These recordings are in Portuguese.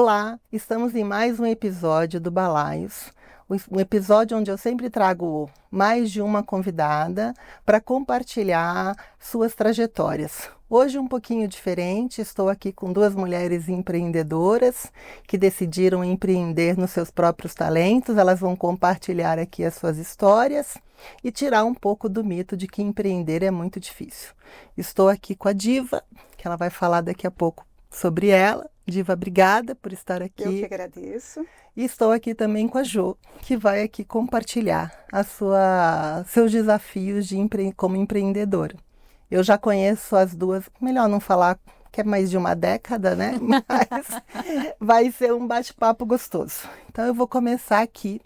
Olá, estamos em mais um episódio do Balaios, um episódio onde eu sempre trago mais de uma convidada para compartilhar suas trajetórias. Hoje um pouquinho diferente, estou aqui com duas mulheres empreendedoras que decidiram empreender nos seus próprios talentos. Elas vão compartilhar aqui as suas histórias e tirar um pouco do mito de que empreender é muito difícil. Estou aqui com a Diva, que ela vai falar daqui a pouco sobre ela. Diva, obrigada por estar aqui. Eu que agradeço. E estou aqui também com a Jo, que vai aqui compartilhar seus desafios como empreendedora. Eu já conheço as duas, melhor não falar que é mais de uma década, né? Mas vai ser um bate-papo gostoso. Então eu vou começar aqui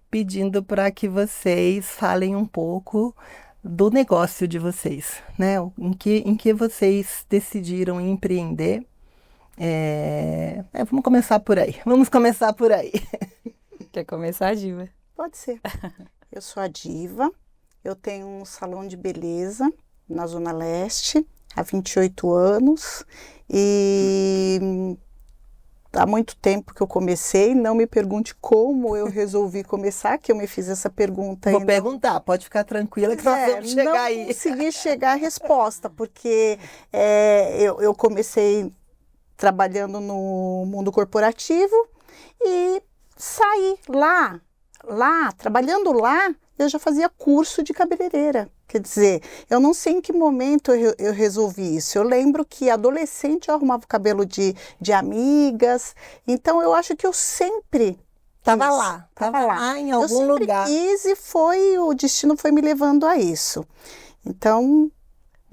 pedindo para que vocês falem um pouco do negócio de vocês, né? Em que vocês decidiram empreender. Vamos começar por aí. Quer começar, Diva? Pode ser. Eu sou a Diva, eu tenho um salão de beleza na Zona Leste há 28 anos e há muito tempo que eu comecei. Não me pergunte como eu resolvi começar, que eu me fiz essa pergunta. Vou perguntar, pode ficar tranquila que nós vamos chegar aí. Não consegui chegar à resposta, porque eu comecei trabalhando no mundo corporativo e saí trabalhando lá, eu já fazia curso de cabeleireira. Quer dizer, eu não sei em que momento eu resolvi isso. Eu lembro que adolescente eu arrumava o cabelo de amigas, então eu acho que eu sempre Estava lá em algum lugar. Eu sempre quis e o destino foi me levando a isso. Então,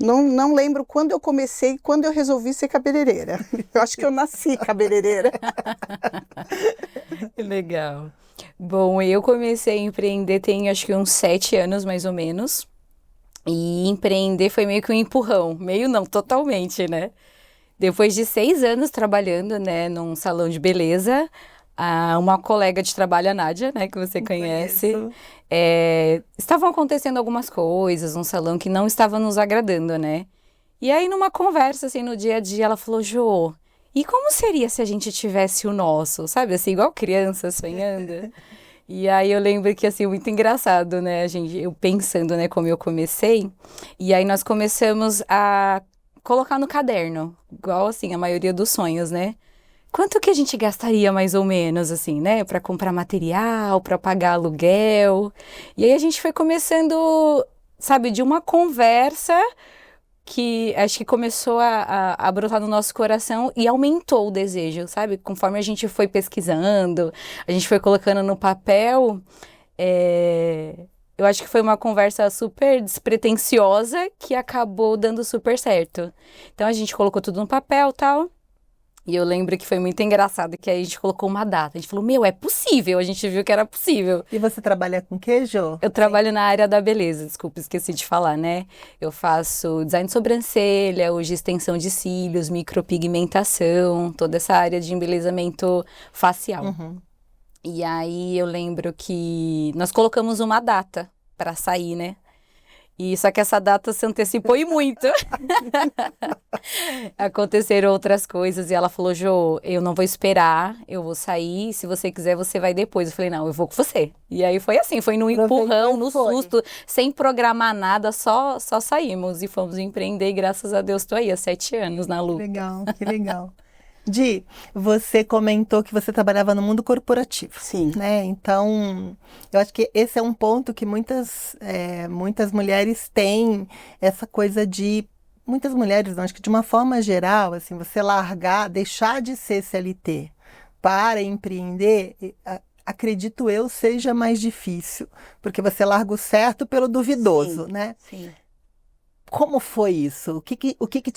não lembro quando eu comecei, quando eu resolvi ser cabeleireira. Eu acho que eu nasci cabeleireira. Legal. Bom, eu comecei a empreender tem acho que uns 7 anos mais ou menos. E empreender foi meio que um empurrão. Meio não, totalmente, né? Depois de 6 anos trabalhando, né, num salão de beleza, uma colega de trabalho, a Nádia, né, que você conhece, estavam acontecendo algumas coisas no salão que não estavam nos agradando, né? E aí, numa conversa, assim, no dia a dia, ela falou, Jô, e como seria se a gente tivesse o nosso? Sabe, assim, igual criança sonhando. E aí, eu lembro que, assim, muito engraçado, né, eu pensando, né, como eu comecei. E aí, nós começamos a colocar no caderno, igual, assim, a maioria dos sonhos, né? Quanto que a gente gastaria mais ou menos, assim, né? Para comprar material, para pagar aluguel. E aí a gente foi começando, sabe, de uma conversa que acho que começou a brotar no nosso coração e aumentou o desejo, sabe? Conforme a gente foi pesquisando, a gente foi colocando no papel, eu acho que foi uma conversa super despretensiosa que acabou dando super certo. Então a gente colocou tudo no papel e tal. E eu lembro que foi muito engraçado que aí a gente colocou uma data. A gente falou, é possível. A gente viu que era possível. E você trabalha com que, Jô? Eu trabalho na área da beleza, desculpa, esqueci de falar, né? Eu faço design de sobrancelha, hoje extensão de cílios, micropigmentação, toda essa área de embelezamento facial. Uhum. E aí eu lembro que nós colocamos uma data para sair, né? E só que essa data se antecipou e muito. Aconteceram outras coisas e ela falou, Jô, eu não vou esperar, eu vou sair, se você quiser você vai depois. Eu falei, não, eu vou com você. E aí foi assim, foi no empurrão, no susto, sem programar nada, só saímos e fomos empreender e graças a Deus tô aí há 7 anos na luta. Legal, que legal. Di, você comentou que você trabalhava no mundo corporativo. Sim. Né? Então, eu acho que esse é um ponto que muitas mulheres têm, essa coisa de... Muitas mulheres, não, acho que de uma forma geral, assim, você deixar de ser CLT para empreender, acredito eu, seja mais difícil, porque você larga o certo pelo duvidoso, Sim, né? Sim. Como foi isso? O que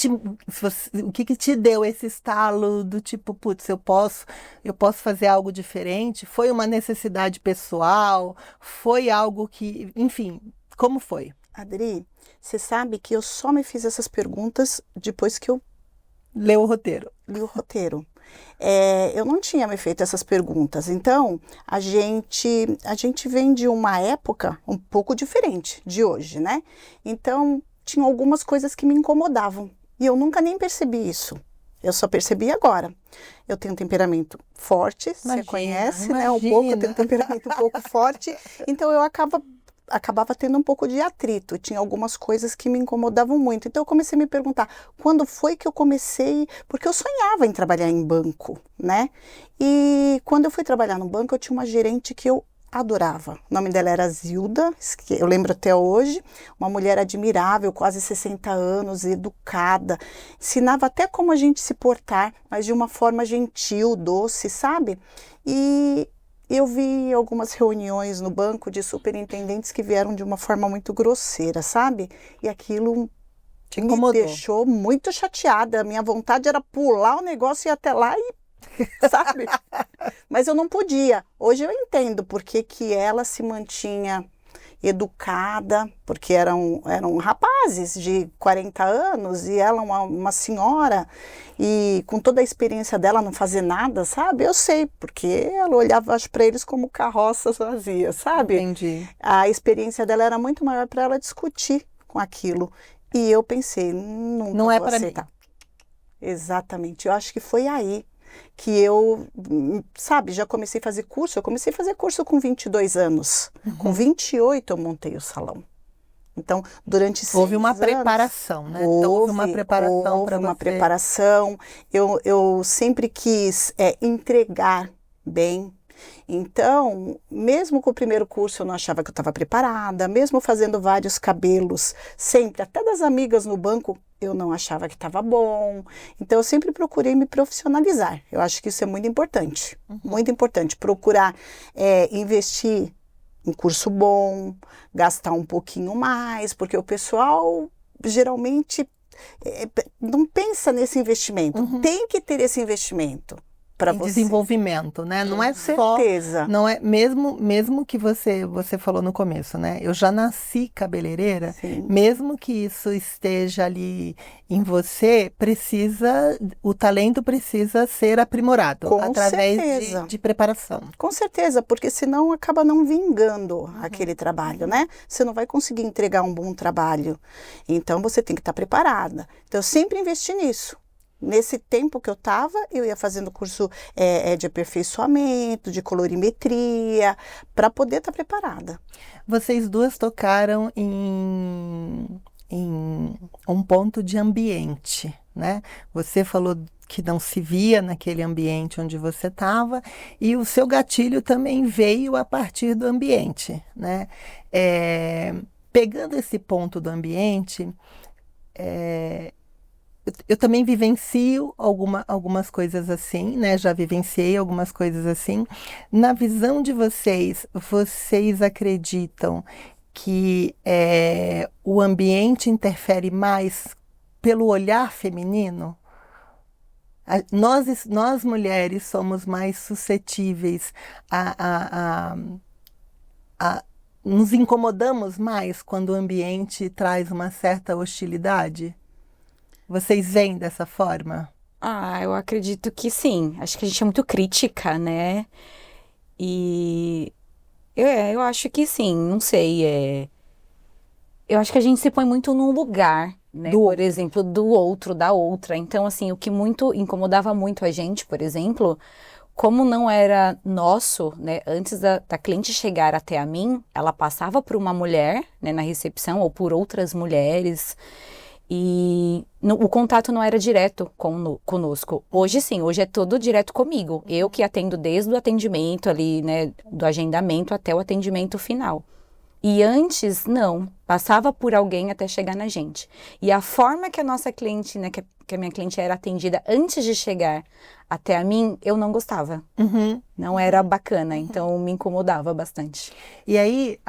te deu esse estalo do tipo, putz, eu posso fazer algo diferente? Foi uma necessidade pessoal? Foi algo que, enfim, como foi? Adri, você sabe que eu só me fiz essas perguntas depois que eu li o roteiro. Eu não tinha me feito essas perguntas, então a gente vem de uma época um pouco diferente de hoje, né? Então tinha algumas coisas que me incomodavam e eu nunca nem percebi isso. Eu só percebi agora. Eu tenho um temperamento forte, você conhece, né? Um pouco, eu tenho um temperamento um pouco forte. Então, eu acabava tendo um pouco de atrito. Tinha algumas coisas que me incomodavam muito. Então, eu comecei a me perguntar, quando foi que eu comecei? Porque eu sonhava em trabalhar em banco, né? E quando eu fui trabalhar no banco, eu tinha uma gerente que eu adorava. O nome dela era Zilda, que eu lembro até hoje. Uma mulher admirável, quase 60 anos, educada. Ensinava até como a gente se portar, mas de uma forma gentil, doce, sabe? E eu vi algumas reuniões no banco de superintendentes que vieram de uma forma muito grosseira, sabe? E aquilo Te me incomodou. deixou muito chateada. A minha vontade era pular o negócio e ir até lá e sabe? Mas eu não podia. Hoje eu entendo por que ela se mantinha educada, porque eram rapazes de 40 anos e ela uma senhora, e com toda a experiência dela não fazer nada, sabe? Eu sei, porque ela olhava para eles como carroças vazias, sabe? Entendi. A experiência dela era muito maior para ela discutir com aquilo. E eu pensei, nunca Não é vou para mim. aceitar. Exatamente. Eu acho que foi aí que eu, sabe, já comecei a fazer curso. Eu comecei a fazer curso com 22 anos. Com 28 eu montei o salão. Então, durante 6 Houve uma anos, preparação, né? Então, houve uma preparação houve para uma você. preparação. Eu sempre quis entregar bem. Então, mesmo com o primeiro curso eu não achava que eu estava preparada, mesmo fazendo vários cabelos, sempre, até das amigas no banco, eu não achava que estava bom. Então, eu sempre procurei me profissionalizar. Eu acho que isso é muito importante, muito importante. Procurar investir em curso bom, gastar um pouquinho mais, porque o pessoal geralmente não pensa nesse investimento. Tem que ter esse investimento. Em desenvolvimento, né? Não é só, certeza. não é mesmo que você falou no começo, né? Eu já nasci cabeleireira, Sim. mesmo que isso esteja ali em você, o talento precisa ser aprimorado Com através certeza. de preparação. Com certeza, porque senão acaba não vingando aquele trabalho, né? Você não vai conseguir entregar um bom trabalho. Então, você tem que estar preparada. Então, eu sempre investi nisso. Nesse tempo que eu estava, eu ia fazendo curso de aperfeiçoamento, de colorimetria, para poder estar preparada. Vocês duas tocaram em um ponto de ambiente, né? Você falou que não se via naquele ambiente onde você estava, e o seu gatilho também veio a partir do ambiente, né? Pegando esse ponto do ambiente, eu também vivencio algumas coisas assim, né? Já vivenciei algumas coisas assim. Na visão de vocês, vocês acreditam que o ambiente interfere mais pelo olhar feminino? Nós mulheres somos mais suscetíveis nos incomodamos mais quando o ambiente traz uma certa hostilidade? Vocês veem dessa forma? Eu acredito que sim. Acho que a gente é muito crítica, né? E eu acho que sim, não sei. Eu acho que a gente se põe muito num lugar, né? Por exemplo, do outro, da outra. Então, assim, o que incomodava muito a gente, por exemplo, como não era nosso, né? Antes da cliente chegar até a mim, ela passava por uma mulher, né, na recepção, ou por outras mulheres. E o contato não era direto conosco. Hoje sim, hoje é todo direto comigo. Eu que atendo desde o atendimento ali, né, do agendamento até o atendimento final. E antes, não. Passava por alguém até chegar na gente. E a forma que a nossa cliente, né, que a minha cliente era atendida antes de chegar até a mim, eu não gostava. Não era bacana, então me incomodava bastante. E aí,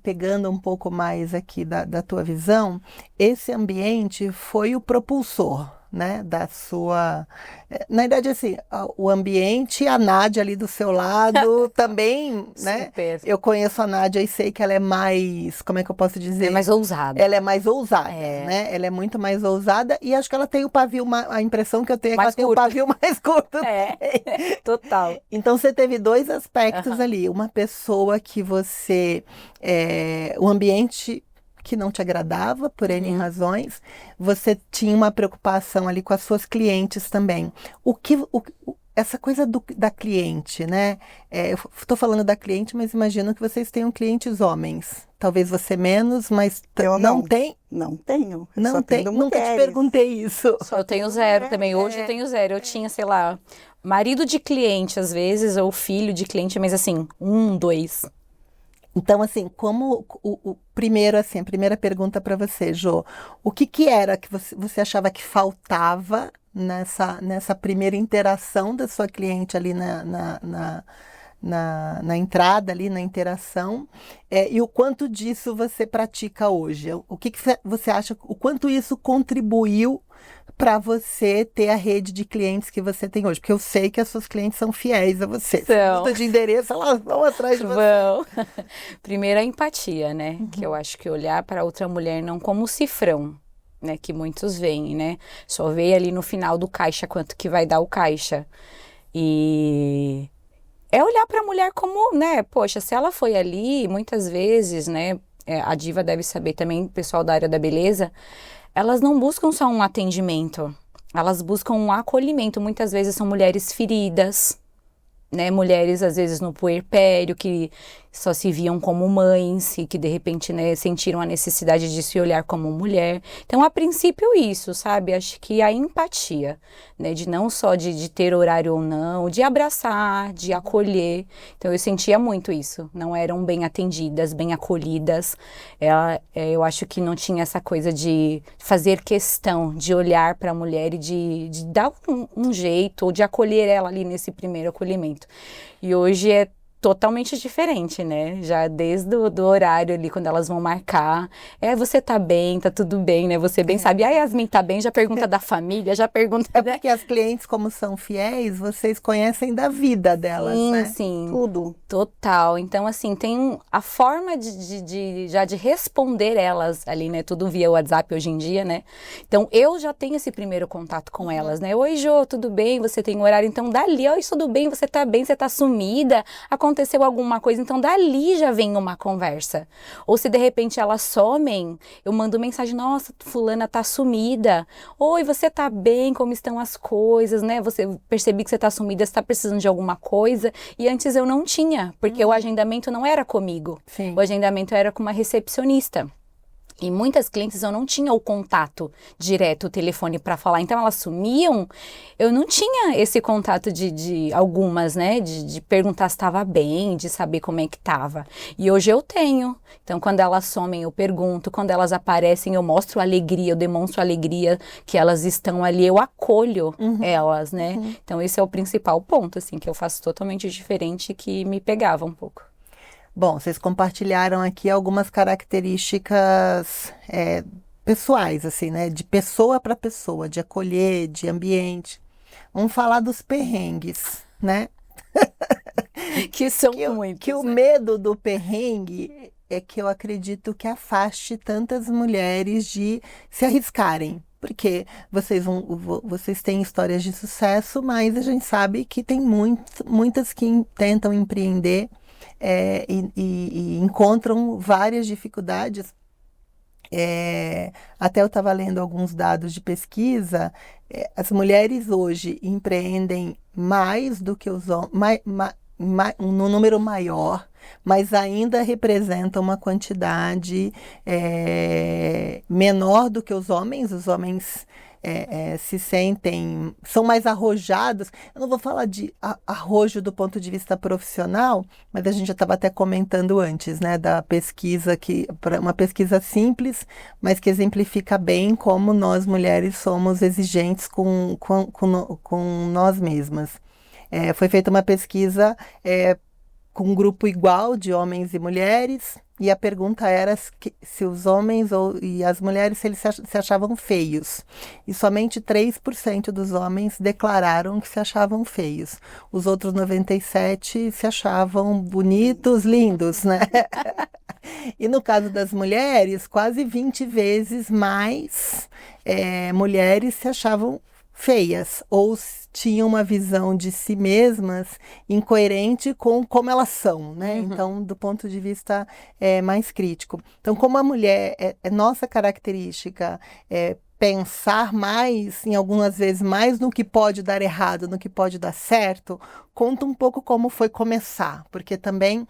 pegando um pouco mais aqui da tua visão, esse ambiente foi o propulsor, né, da sua... Na verdade, assim, o ambiente, a Nádia ali do seu lado também, né? Super. Eu conheço a Nádia e sei que ela é mais, como é que eu posso dizer? É mais ousada. Ela é mais ousada, né? Ela é muito mais ousada e acho que ela tem o pavio, a impressão que eu tenho é que ela tem o pavio mais curto. Total. Então, você teve dois aspectos ali. Uma pessoa que o ambiente que não te agradava por N razões, você tinha uma preocupação ali com as suas clientes também. Essa coisa da cliente, né? Eu estou falando da cliente, mas imagino que vocês tenham clientes homens. Talvez você menos, mas Eu não tem? Não tenho. Não Só tem? tenho Nunca te mulheres. perguntei isso. Eu tenho zero também. Hoje eu tenho zero. Eu tinha, sei lá, marido de cliente às vezes, ou filho de cliente, mas assim, 1, 2. Então, assim, como primeiro, assim, a primeira pergunta para você, Jô, o que era que você achava que faltava nessa primeira interação da sua cliente ali na entrada ali, na interação, e o quanto disso você pratica hoje? O que você acha, o quanto isso contribuiu para você ter a rede de clientes que você tem hoje? Porque eu sei que as suas clientes são fiéis a você. São. Muda de endereço, elas vão atrás de você. Vão. Primeiro a empatia, né? Que eu acho que olhar para outra mulher não como cifrão, né? Que muitos veem, né? Só vê ali no final do caixa quanto que vai dar o caixa. E é olhar para a mulher como, né? Poxa, se ela foi ali, muitas vezes, né? A Diva deve saber também, o pessoal da área da beleza, elas não buscam só um atendimento, elas buscam um acolhimento. Muitas vezes são mulheres feridas, né? Mulheres, às vezes, no puerpério, que só se viam como mães e que, de repente, né, sentiram a necessidade de se olhar como mulher. Então, a princípio, isso, sabe? Acho que a empatia, né? De não só de ter horário ou não, de abraçar, de acolher. Então, eu sentia muito isso. Não eram bem atendidas, bem acolhidas. Eu acho que não tinha essa coisa de fazer questão de olhar para a mulher e de dar um jeito, ou de acolher ela ali nesse primeiro acolhimento. E hoje é totalmente diferente, né? Já desde do horário ali, quando elas vão marcar. Você tá bem, tá tudo bem, né? Você bem sabe. A Yasmin tá bem, já pergunta da família, já pergunta... É porque as clientes, como são fiéis, vocês conhecem da vida delas, sim, né? Sim, Tudo. Total. Então, assim, tem a forma de responder elas ali, né? Tudo via WhatsApp hoje em dia, né? Então, eu já tenho esse primeiro contato com elas, né? Oi, Jô, tudo bem? Você tem horário? Então, dali, oi, tudo bem? Você tá bem? Você tá sumida? Aconteceu alguma coisa? Então, dali já vem uma conversa. Ou se, de repente, elas somem, eu mando mensagem, nossa, fulana tá sumida. Oi, você tá bem? Como estão as coisas, né? Percebi que você tá sumida, você tá precisando de alguma coisa. E antes eu não tinha, porque o agendamento não era comigo. Sim. O agendamento era com uma recepcionista. E muitas clientes eu não tinha o contato direto, o telefone para falar. Então elas sumiam, eu não tinha esse contato de algumas, né? De perguntar se estava bem, de saber como é que estava. E hoje eu tenho. Então quando elas somem eu pergunto, quando elas aparecem eu mostro alegria, eu demonstro alegria que elas estão ali, eu acolho elas, né? Então esse é o principal ponto, assim, que eu faço totalmente diferente e que me pegava um pouco. Bom, vocês compartilharam aqui algumas características pessoais, assim, né? De pessoa para pessoa, de acolher, de ambiente. Vamos falar dos perrengues, né? Que são muitos. Que o medo do perrengue é que eu acredito que afaste tantas mulheres de se arriscarem. Porque vocês têm histórias de sucesso, mas a gente sabe que tem muitas que tentam empreender e encontram várias dificuldades. Até eu estava lendo alguns dados de pesquisa, as mulheres hoje empreendem mais do que os homens, num número maior, mas ainda representam uma quantidade menor do que os homens. Os homens se sentem, são mais arrojados. Eu não vou falar de arrojo do ponto de vista profissional, mas a gente já estava até comentando antes, né, da pesquisa, uma pesquisa simples, mas que exemplifica bem como nós mulheres somos exigentes com nós mesmas. Foi feita uma pesquisa com um grupo igual de homens e mulheres, e a pergunta era se os homens e as mulheres se eles se achavam feios. E somente 3% dos homens declararam que se achavam feios. Os outros 97% se achavam bonitos, lindos, né? E no caso das mulheres, quase 20 vezes mais mulheres se achavam feias ou tinham uma visão de si mesmas incoerente com como elas são, né? Então, do ponto de vista mais crítico. Então, como a mulher, é nossa característica pensar mais, em algumas vezes, mais no que pode dar errado, no que pode dar certo, conta um pouco como foi começar, porque também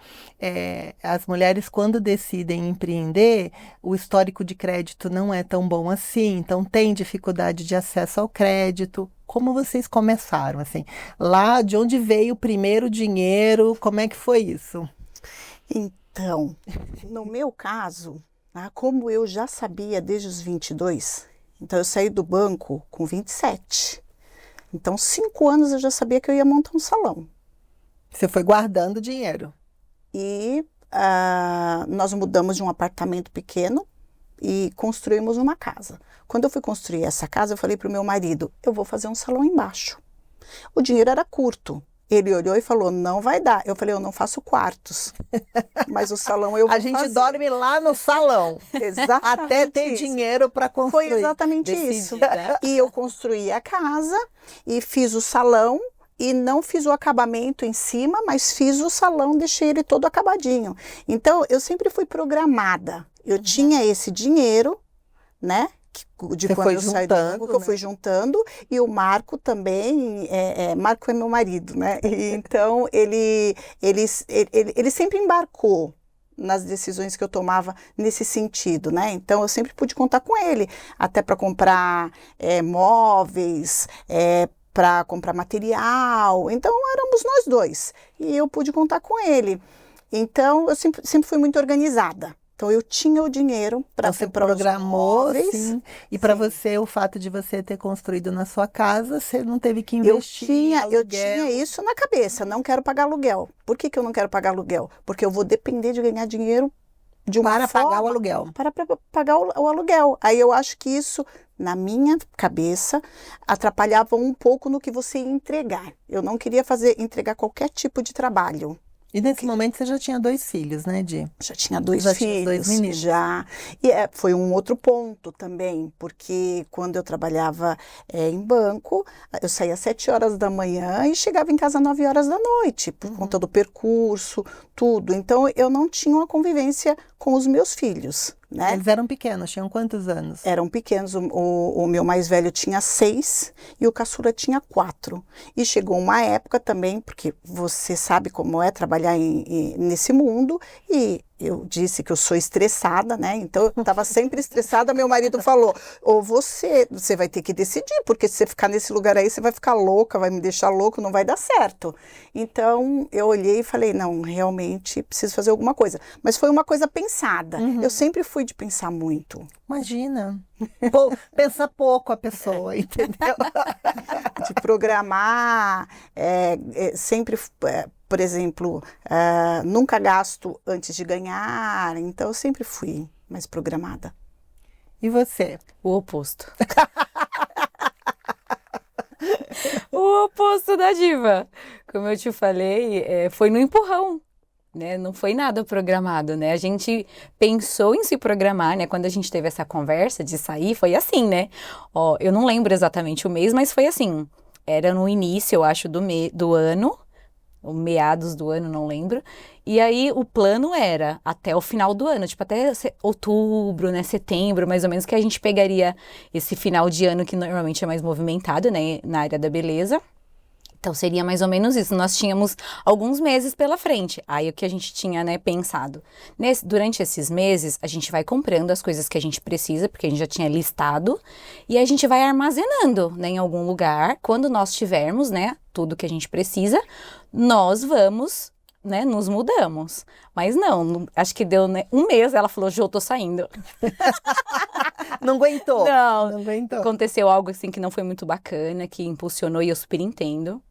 as mulheres, quando decidem empreender, o histórico de crédito não é tão bom assim, então tem dificuldade de acesso ao crédito. Como vocês começaram, assim? Lá, de onde veio o primeiro dinheiro? Como é que foi isso? Então, no meu caso, como eu já sabia desde os 22, então eu saí do banco com 27. Então, 5 anos eu já sabia que eu ia montar um salão. Você foi guardando dinheiro. E nós mudamos de um apartamento pequeno e construímos uma casa. Quando eu fui construir essa casa, eu falei para o meu marido, eu vou fazer um salão embaixo. O dinheiro era curto. Ele olhou e falou, não vai dar. Eu falei, eu não faço quartos, mas o salão eu vou fazer. A gente dorme lá no salão. Exatamente. Até ter dinheiro para construir. Foi exatamente isso. E eu construí a casa e fiz o salão e não fiz o acabamento em cima, mas fiz o salão, deixei ele todo acabadinho. Então, eu sempre fui programada. Eu tinha esse dinheiro, né? De você quando eu saí do banco, que eu fui juntando, e o Marco também, Marco é meu marido, né? E então, ele sempre embarcou nas decisões que eu tomava nesse sentido, né? Então, eu sempre pude contar com ele, até para comprar móveis, para comprar material. Então, éramos nós dois, e eu pude contar com ele. Então, eu sempre fui muito organizada. Então, eu tinha o dinheiro para comprar os móveis. Sim. E para você, o fato de você ter construído na sua casa, você não teve que investir Eu tinha isso na cabeça, não quero pagar aluguel. Por que eu não quero pagar aluguel? Porque eu vou depender de ganhar dinheiro de uma para forma, pagar o aluguel. Para pagar o aluguel. Aí eu acho que isso, na minha cabeça, atrapalhava um pouco no que você ia entregar. Eu não queria entregar qualquer tipo de trabalho. E nesse momento você já tinha 2 filhos, né, Di? Já tinha 2 já filhos. Tinha 2 meninos. Já. E foi um outro ponto também, porque quando eu trabalhava em banco, eu saía às 7 horas da manhã e chegava em casa às 9 horas da noite, por conta do percurso, tudo. Então, eu não tinha uma convivência com os meus filhos, né? Eles eram pequenos, tinham quantos anos? Eram pequenos, o meu mais velho tinha 6 e o caçula tinha 4. E chegou uma época também, porque você sabe como é trabalhar nesse mundo, e eu disse que eu sou estressada, né? Então, eu estava sempre estressada, meu marido falou, ou você vai ter que decidir, porque se você ficar nesse lugar aí, você vai ficar louca, vai me deixar louco, não vai dar certo. Então, eu olhei e falei, não, realmente preciso fazer alguma coisa. Mas foi uma coisa pensada. Eu sempre fui de pensar muito. Imagina. Pensa pouco a pessoa, entendeu? De programar, sempre... por exemplo, nunca gasto antes de ganhar, então eu sempre fui mais programada. E você? O oposto. O oposto da Diva. Como eu te falei, foi no empurrão, né? Não foi nada programado, né? A gente pensou em se programar, né? Quando a gente teve essa conversa de sair, foi assim, né? Ó, eu não lembro exatamente o mês, mas foi assim. Era no início, eu acho, do ano, ou meados do ano, não lembro. E aí o plano era até o final do ano, tipo até outubro, né, setembro, mais ou menos, que a gente pegaria esse final de ano que normalmente é mais movimentado, né, na área da beleza. Então seria mais ou menos isso. Nós tínhamos alguns meses pela frente. Aí o que a gente tinha, né, pensado. Durante esses meses, a gente vai comprando as coisas que a gente precisa, porque a gente já tinha listado, e a gente vai armazenando, né, em algum lugar. Quando nós tivermos, né, tudo que a gente precisa, nós vamos, né, nos mudamos. Mas não, acho que deu, né, um mês, ela falou, Jô, tô saindo. Não aguentou? Não aguentou. Aconteceu algo assim que não foi muito bacana, que impulsionou, e eu super entendo.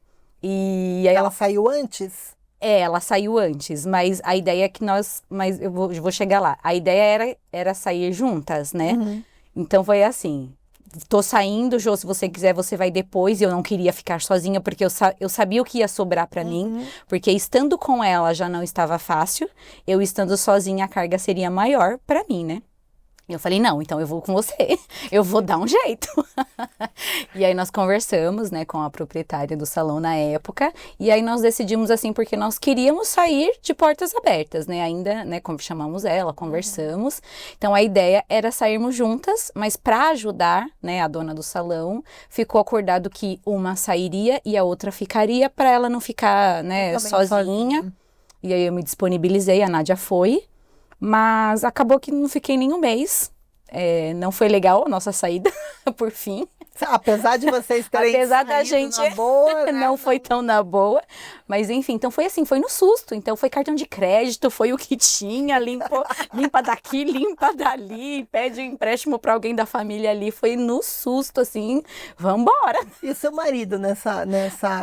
E aí ela saiu antes? Ela saiu antes, mas a ideia é que mas eu vou chegar lá. A ideia era sair juntas, né? Então foi assim, tô saindo, Jô, se você quiser, você vai depois. E eu não queria ficar sozinha, porque eu sabia o que ia sobrar pra mim, porque estando com ela já não estava fácil, eu estando sozinha a carga seria maior pra mim, né? E eu falei, não, então eu vou com você, eu vou dar um jeito. E aí nós conversamos, né, com a proprietária do salão na época, e aí nós decidimos assim, porque nós queríamos sair de portas abertas, né, ainda, né, chamamos ela, conversamos. Então a ideia era sairmos juntas, mas para ajudar, né, a dona do salão, ficou acordado que uma sairia e a outra ficaria, para ela não ficar, né, sozinha. E aí eu me disponibilizei, a Nádia foi. Mas acabou que não fiquei nem um mês. Não foi legal a nossa saída, por fim. Apesar de vocês terem Apesar da gente na boa, né? não foi tão na boa. Mas enfim, então foi assim, foi no susto. Então foi cartão de crédito, foi o que tinha, limpa daqui, limpa dali, pede um empréstimo para alguém da família ali. Foi no susto, assim, vambora. E o seu marido nessa...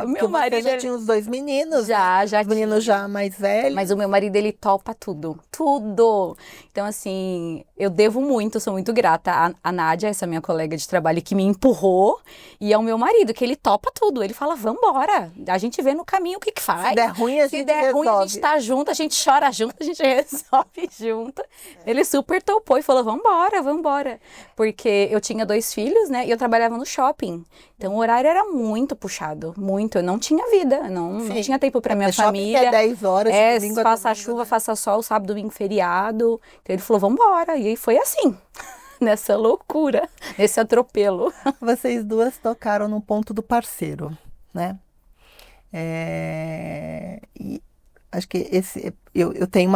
O meu marido já tinha os 2 meninos, já os meninos tinha. já mais velhos. Mas o meu marido, ele topa tudo, tudo. Então, assim, eu devo muito, sou muito grata à Nádia, essa minha colega de trabalho, que me empurrou, e ao meu marido, que ele topa tudo. Ele fala, vambora, a gente vê no caminho o que faz. Se der ruim, a gente resolve. Ruim, a gente tá junto, a gente chora junto, a gente resolve junto. Ele super topou e falou, vambora, vambora. Porque eu tinha 2 filhos, né, e eu trabalhava no shopping. Então, o horário era muito puxado, muito. Eu não tinha vida, não tinha tempo pra minha família. É 10 horas. Faça chuva, faça sol, sábado, domingo, feriado. Então, ele falou, vambora. E aí foi assim, nessa loucura, nesse atropelo. Vocês duas tocaram no ponto do parceiro, né? E acho que eu tenho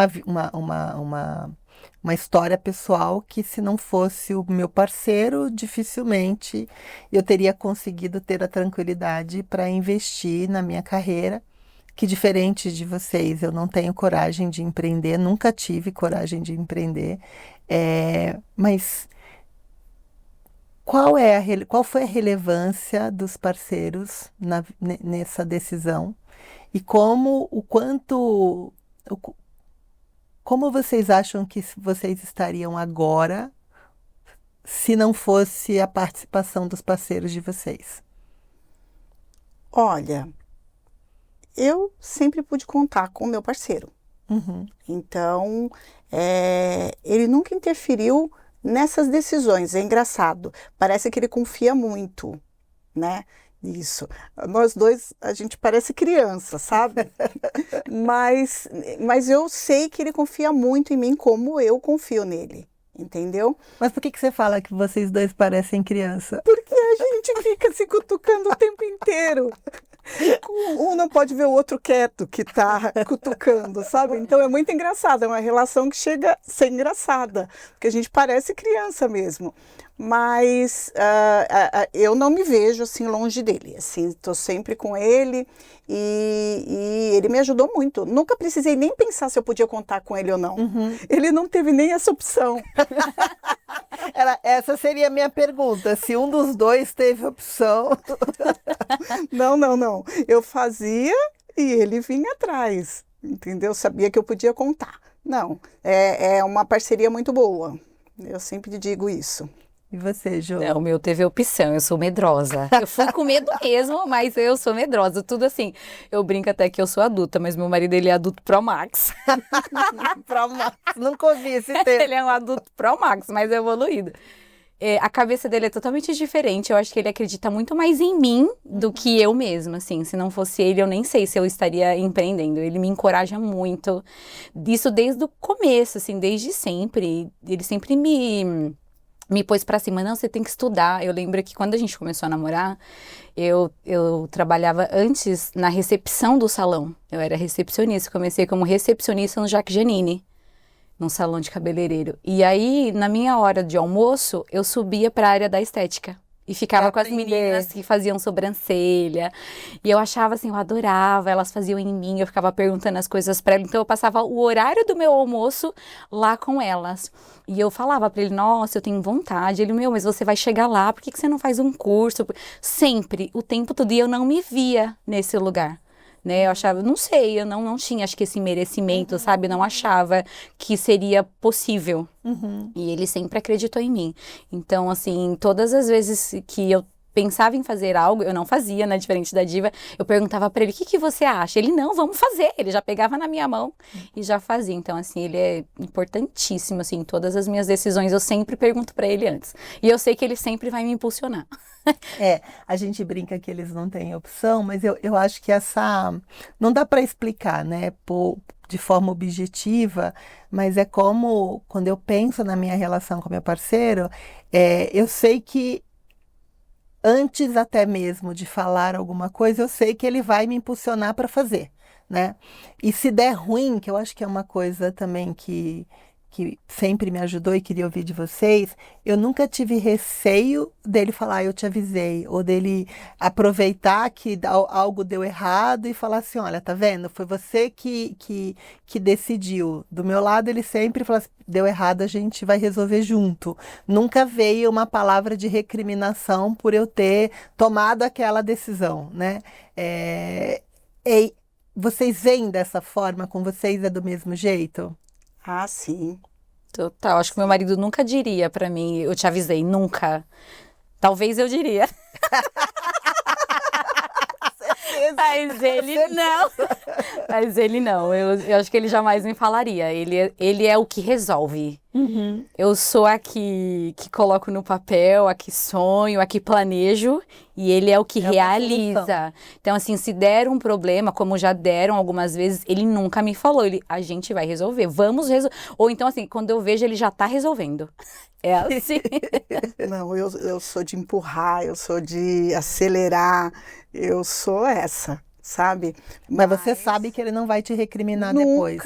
uma história pessoal que, se não fosse o meu parceiro, dificilmente eu teria conseguido ter a tranquilidade para investir na minha carreira, que, diferente de vocês, eu não tenho coragem de empreender, nunca tive coragem de empreender, mas qual foi a relevância dos parceiros nessa decisão? E como vocês acham que vocês estariam agora se não fosse a participação dos parceiros de vocês? Olha, eu sempre pude contar com o meu parceiro. Uhum. Então, ele nunca interferiu nessas decisões. É engraçado, parece que ele confia muito, né? Isso. Nós dois, a gente parece criança, sabe? mas eu sei que ele confia muito em mim, como eu confio nele, entendeu? Mas por que você fala que vocês dois parecem criança? Porque a gente fica se cutucando o tempo inteiro. Um não pode ver o outro quieto que tá cutucando, sabe? Então é muito engraçado, é uma relação que chega a ser engraçada, porque a gente parece criança mesmo. Mas eu não me vejo assim longe dele, assim, estou sempre com ele e ele me ajudou muito. Nunca precisei nem pensar se eu podia contar com ele ou não. Uhum. Ele não teve nem essa opção. Essa seria a minha pergunta, se um dos dois teve opção. Não. Eu fazia e ele vinha atrás, entendeu? Sabia que eu podia contar. Não, é uma parceria muito boa. Eu sempre digo isso. E você, Jô? O meu teve opção, eu sou medrosa. Eu fui com medo mesmo, mas eu sou medrosa. Tudo assim, eu brinco até que eu sou adulta, mas meu marido, ele é adulto Pro Max. Pro Max, nunca ouvi esse termo. Ele é um adulto Pro Max, mais evoluído. A cabeça dele é totalmente diferente, eu acho que ele acredita muito mais em mim do que eu mesma, assim. Se não fosse ele, eu nem sei se eu estaria empreendendo. Ele me encoraja muito, disso desde o começo, assim, desde sempre. Ele sempre me pôs pra cima, não, você tem que estudar. Eu lembro que quando a gente começou a namorar, eu trabalhava antes na recepção do salão. Eu era recepcionista, comecei como recepcionista no Jacques Janine, num salão de cabeleireiro. E aí, na minha hora de almoço, eu subia pra área da estética. E ficava com as meninas que faziam sobrancelha. E eu achava assim, eu adorava, elas faziam em mim, eu ficava perguntando as coisas pra ela. Então eu passava o horário do meu almoço lá com elas. E eu falava pra ele, nossa, eu tenho vontade. Ele, mas você vai chegar lá, por que você não faz um curso? Sempre, o tempo todo, e eu não me via nesse lugar. Né? Eu achava, não sei, eu não tinha, acho que esse merecimento, sabe? Não achava que seria possível. E ele sempre acreditou em mim. Então, assim, todas as vezes que eu pensava em fazer algo, eu não fazia, né? Diferente da Diva, eu perguntava pra ele, o que que você acha? Ele, não, vamos fazer. Ele já pegava na minha mão e já fazia. Então, assim, ele é importantíssimo, assim, em todas as minhas decisões, eu sempre pergunto pra ele antes. E eu sei que ele sempre vai me impulsionar. A gente brinca que eles não têm opção, mas eu acho que não dá para explicar, né, de forma objetiva, mas é como, quando eu penso na minha relação com meu parceiro, eu sei que antes até mesmo de falar alguma coisa, eu sei que ele vai me impulsionar para fazer, né? E se der ruim, que eu acho que é uma coisa também que sempre me ajudou e queria ouvir de vocês, eu nunca tive receio dele falar, eu te avisei, ou dele aproveitar que algo deu errado e falar assim, olha, tá vendo? Foi você que decidiu. Do meu lado, ele sempre fala assim, deu errado, a gente vai resolver junto. Nunca veio uma palavra de recriminação por eu ter tomado aquela decisão, né? Vocês veem dessa forma, com vocês é do mesmo jeito? Ah, sim. Total, acho que meu marido nunca diria pra mim, eu te avisei, nunca. Talvez eu diria. Mas ele não. Mas ele não. Eu acho que ele jamais me falaria. Ele é o que resolve. Uhum. Eu sou a que coloco no papel, a que sonho, a que planejo, e ele é o que realiza. Então, assim, se der um problema, como já deram algumas vezes, ele nunca me falou. A gente vai resolver, vamos resolver. Ou então, assim, quando eu vejo, ele já tá resolvendo. É assim. Não, eu sou de empurrar, eu sou de acelerar, eu sou essa, sabe? Mas você sabe que ele não vai te recriminar depois.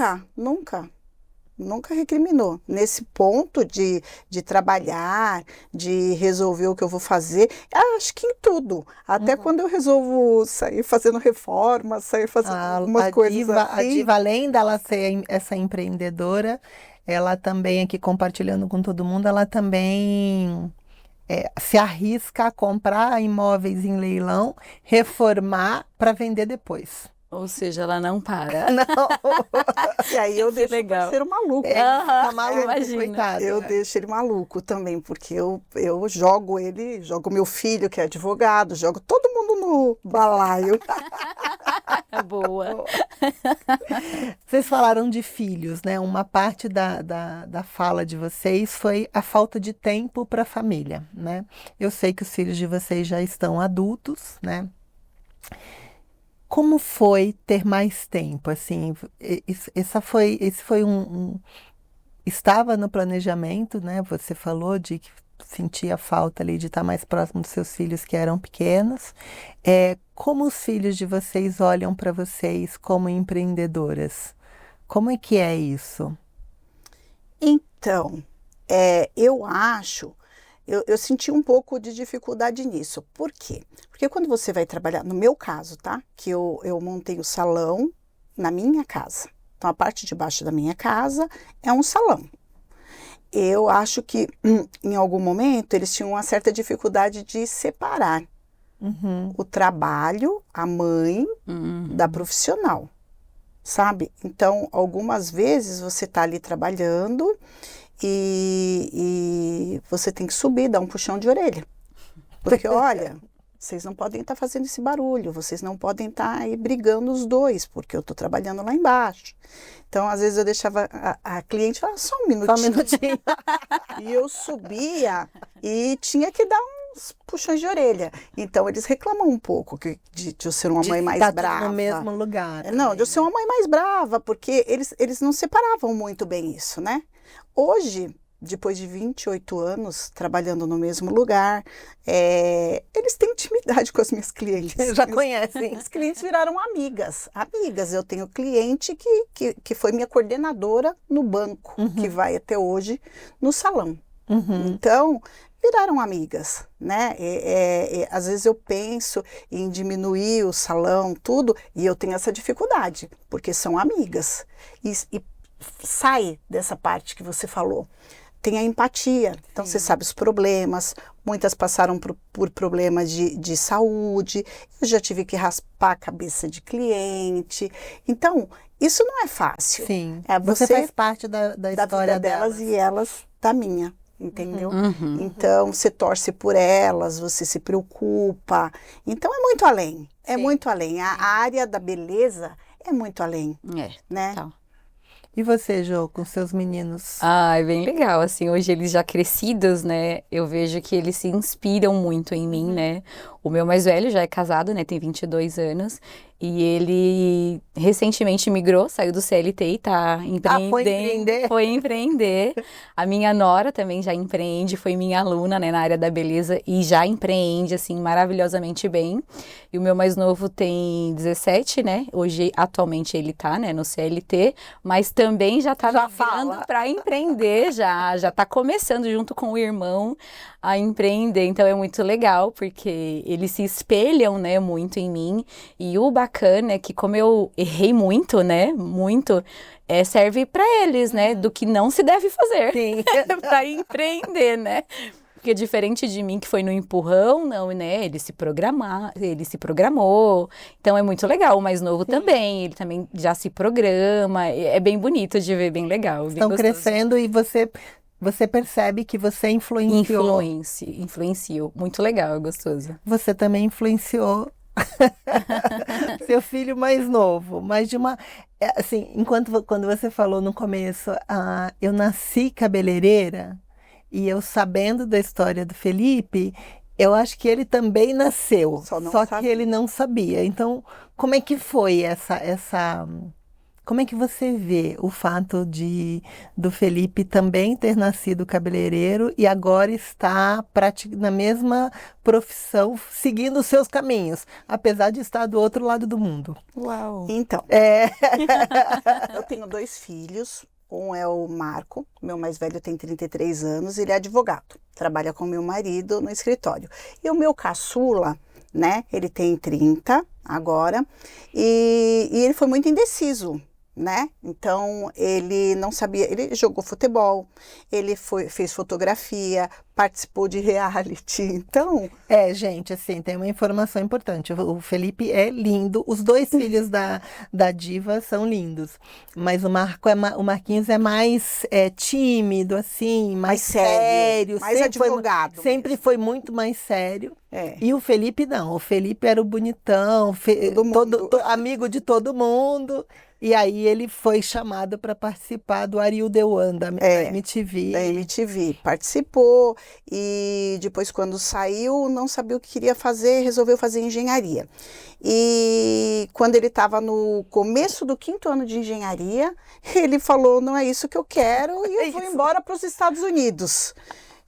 Nunca recriminou. Nesse ponto de trabalhar, de resolver o que eu vou fazer, acho que em tudo. Até quando eu resolvo sair fazendo reforma, sair fazendo algumas coisas assim. A Diva, além dela ser essa empreendedora, ela também, aqui compartilhando com todo mundo, ela também se arrisca a comprar imóveis em leilão, reformar para vender depois. Ou seja, ela não para. Não. E aí eu deixo o parceiro maluco. Tá maluco, imagina. coitado. Eu deixo ele maluco também, porque eu jogo meu filho, que é advogado, jogo todo mundo no balaio. Boa. Vocês falaram de filhos, né? Uma parte da fala de vocês foi a falta de tempo para a família, né? Eu sei que os filhos de vocês já estão adultos, né? Como foi ter mais tempo? Assim, esse foi estava no planejamento, né? Você falou de que sentia falta ali de estar mais próximo dos seus filhos que eram pequenos. Como os filhos de vocês olham para vocês como empreendedoras? Como é que é isso? Então, eu acho, eu senti um pouco de dificuldade nisso. Por quê? Porque quando você vai trabalhar, no meu caso, tá? Que eu montei o salão na minha casa. Então, a parte de baixo da minha casa é um salão. Eu acho que, em algum momento, eles tinham uma certa dificuldade de separar o trabalho, a mãe, da profissional, sabe? Então, algumas vezes você está ali trabalhando e você tem que subir, dar um puxão de orelha. Porque, olha, vocês não podem estar fazendo esse barulho, vocês não podem estar aí brigando os dois, porque eu estou trabalhando lá embaixo. Então, às vezes eu deixava a cliente falar, só um minutinho. Só um minutinho. E eu subia e tinha que dar uns puxões de orelha. Então, eles reclamam um pouco de eu ser uma mãe mais brava. No mesmo lugar. Não, de eu ser uma mãe mais brava, porque eles não separavam muito bem isso, né? Hoje, depois de 28 anos trabalhando no mesmo lugar, eles têm intimidade com as minhas clientes. Já conhecem. As clientes viraram amigas. Amigas, eu tenho cliente que foi minha coordenadora no banco, que vai até hoje no salão. Então, viraram amigas, né? Às vezes eu penso em diminuir o salão, tudo, e eu tenho essa dificuldade, porque são amigas. E sai dessa parte que você falou. Tem a empatia, então você sabe os problemas, muitas passaram por problemas de saúde, eu já tive que raspar a cabeça de cliente, então isso não é fácil. Sim, você faz parte da história vida delas e elas da minha. entendeu? Então, você torce por elas, você se preocupa. Então, é muito além. É Sim. muito além. A área da beleza é muito além, né? Total. E você, Jô, com seus meninos? Ah, é bem legal, assim, hoje eles já crescidos, né, eu vejo que eles se inspiram muito em mim, né, o meu mais velho já é casado, né, tem 22 anos, e ele recentemente migrou, saiu do CLT e tá empreendendo, foi empreender, a minha nora também já empreende, foi minha aluna, né, na área da beleza, e já empreende, assim, maravilhosamente bem, e o meu mais novo tem 17, né, hoje, atualmente ele tá, né, no CLT, mas também já tá migrando para empreender, já tá começando junto com o irmão a empreender, então é muito legal, porque eles se espelham, né, muito em mim, e o bacana é que como eu errei muito, né, muito, serve para eles, né, do que não se deve fazer, para empreender, né. Porque diferente de mim, que foi no empurrão, não, né? Ele se programou. Então é muito legal. O mais novo também, ele também já se programa. É bem bonito de ver, bem legal. Bem Estão gostoso. crescendo e você percebe que você influenciou. Influencio. Muito legal, é gostoso. Você também influenciou seu filho mais novo, mas de uma, assim, quando você falou no começo, eu nasci cabeleireira. E eu sabendo da história do Felipe, eu acho que ele também nasceu, só que ele não sabia. Então, como é que foi como é que você vê o fato do Felipe também ter nascido cabeleireiro e agora está na mesma profissão, seguindo os seus caminhos, apesar de estar do outro lado do mundo? Uau! Então, eu tenho 2 filhos. Um é o Marco, meu mais velho tem 33 anos, ele é advogado, trabalha com meu marido no escritório. E o meu caçula, né, ele tem 30 agora, e ele foi muito indeciso, né? Então, ele não sabia, ele jogou futebol, ele fez fotografia, participou de reality, então... Gente, assim, tem uma informação importante. O Felipe é lindo, os 2 filhos da Diva são lindos, mas o Marquinhos é mais tímido, assim, mais sério, mais advogado. Sempre foi muito mais sério. E o Felipe não, o Felipe era o bonitão, amigo de todo mundo. E aí ele foi chamado para participar do Are You The One, da MTV. Da MTV, participou e depois quando saiu não sabia o que queria fazer, resolveu fazer engenharia. E quando ele estava no começo do 5º ano de engenharia, ele falou, não é isso que eu quero, e eu vou embora para os Estados Unidos.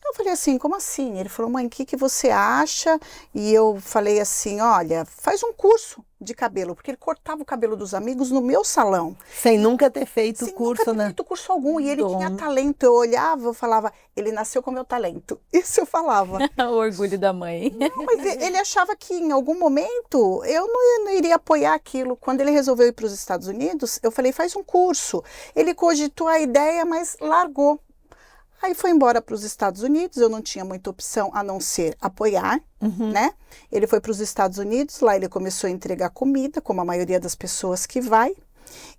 Eu falei assim, como assim? Ele falou, mãe, o que você acha? E eu falei assim, olha, faz um curso de cabelo, porque ele cortava o cabelo dos amigos no meu salão. Sem nunca ter feito curso, nunca ter feito curso algum. E ele tinha talento. Eu olhava, eu falava, ele nasceu com meu talento. Isso eu falava. O orgulho da mãe. Não, mas ele achava que em algum momento eu não iria apoiar aquilo. Quando ele resolveu ir para os Estados Unidos, eu falei, faz um curso. Ele cogitou a ideia, mas largou. Aí foi embora para os Estados Unidos, eu não tinha muita opção a não ser apoiar, né? Ele foi para os Estados Unidos, lá ele começou a entregar comida, como a maioria das pessoas que vai,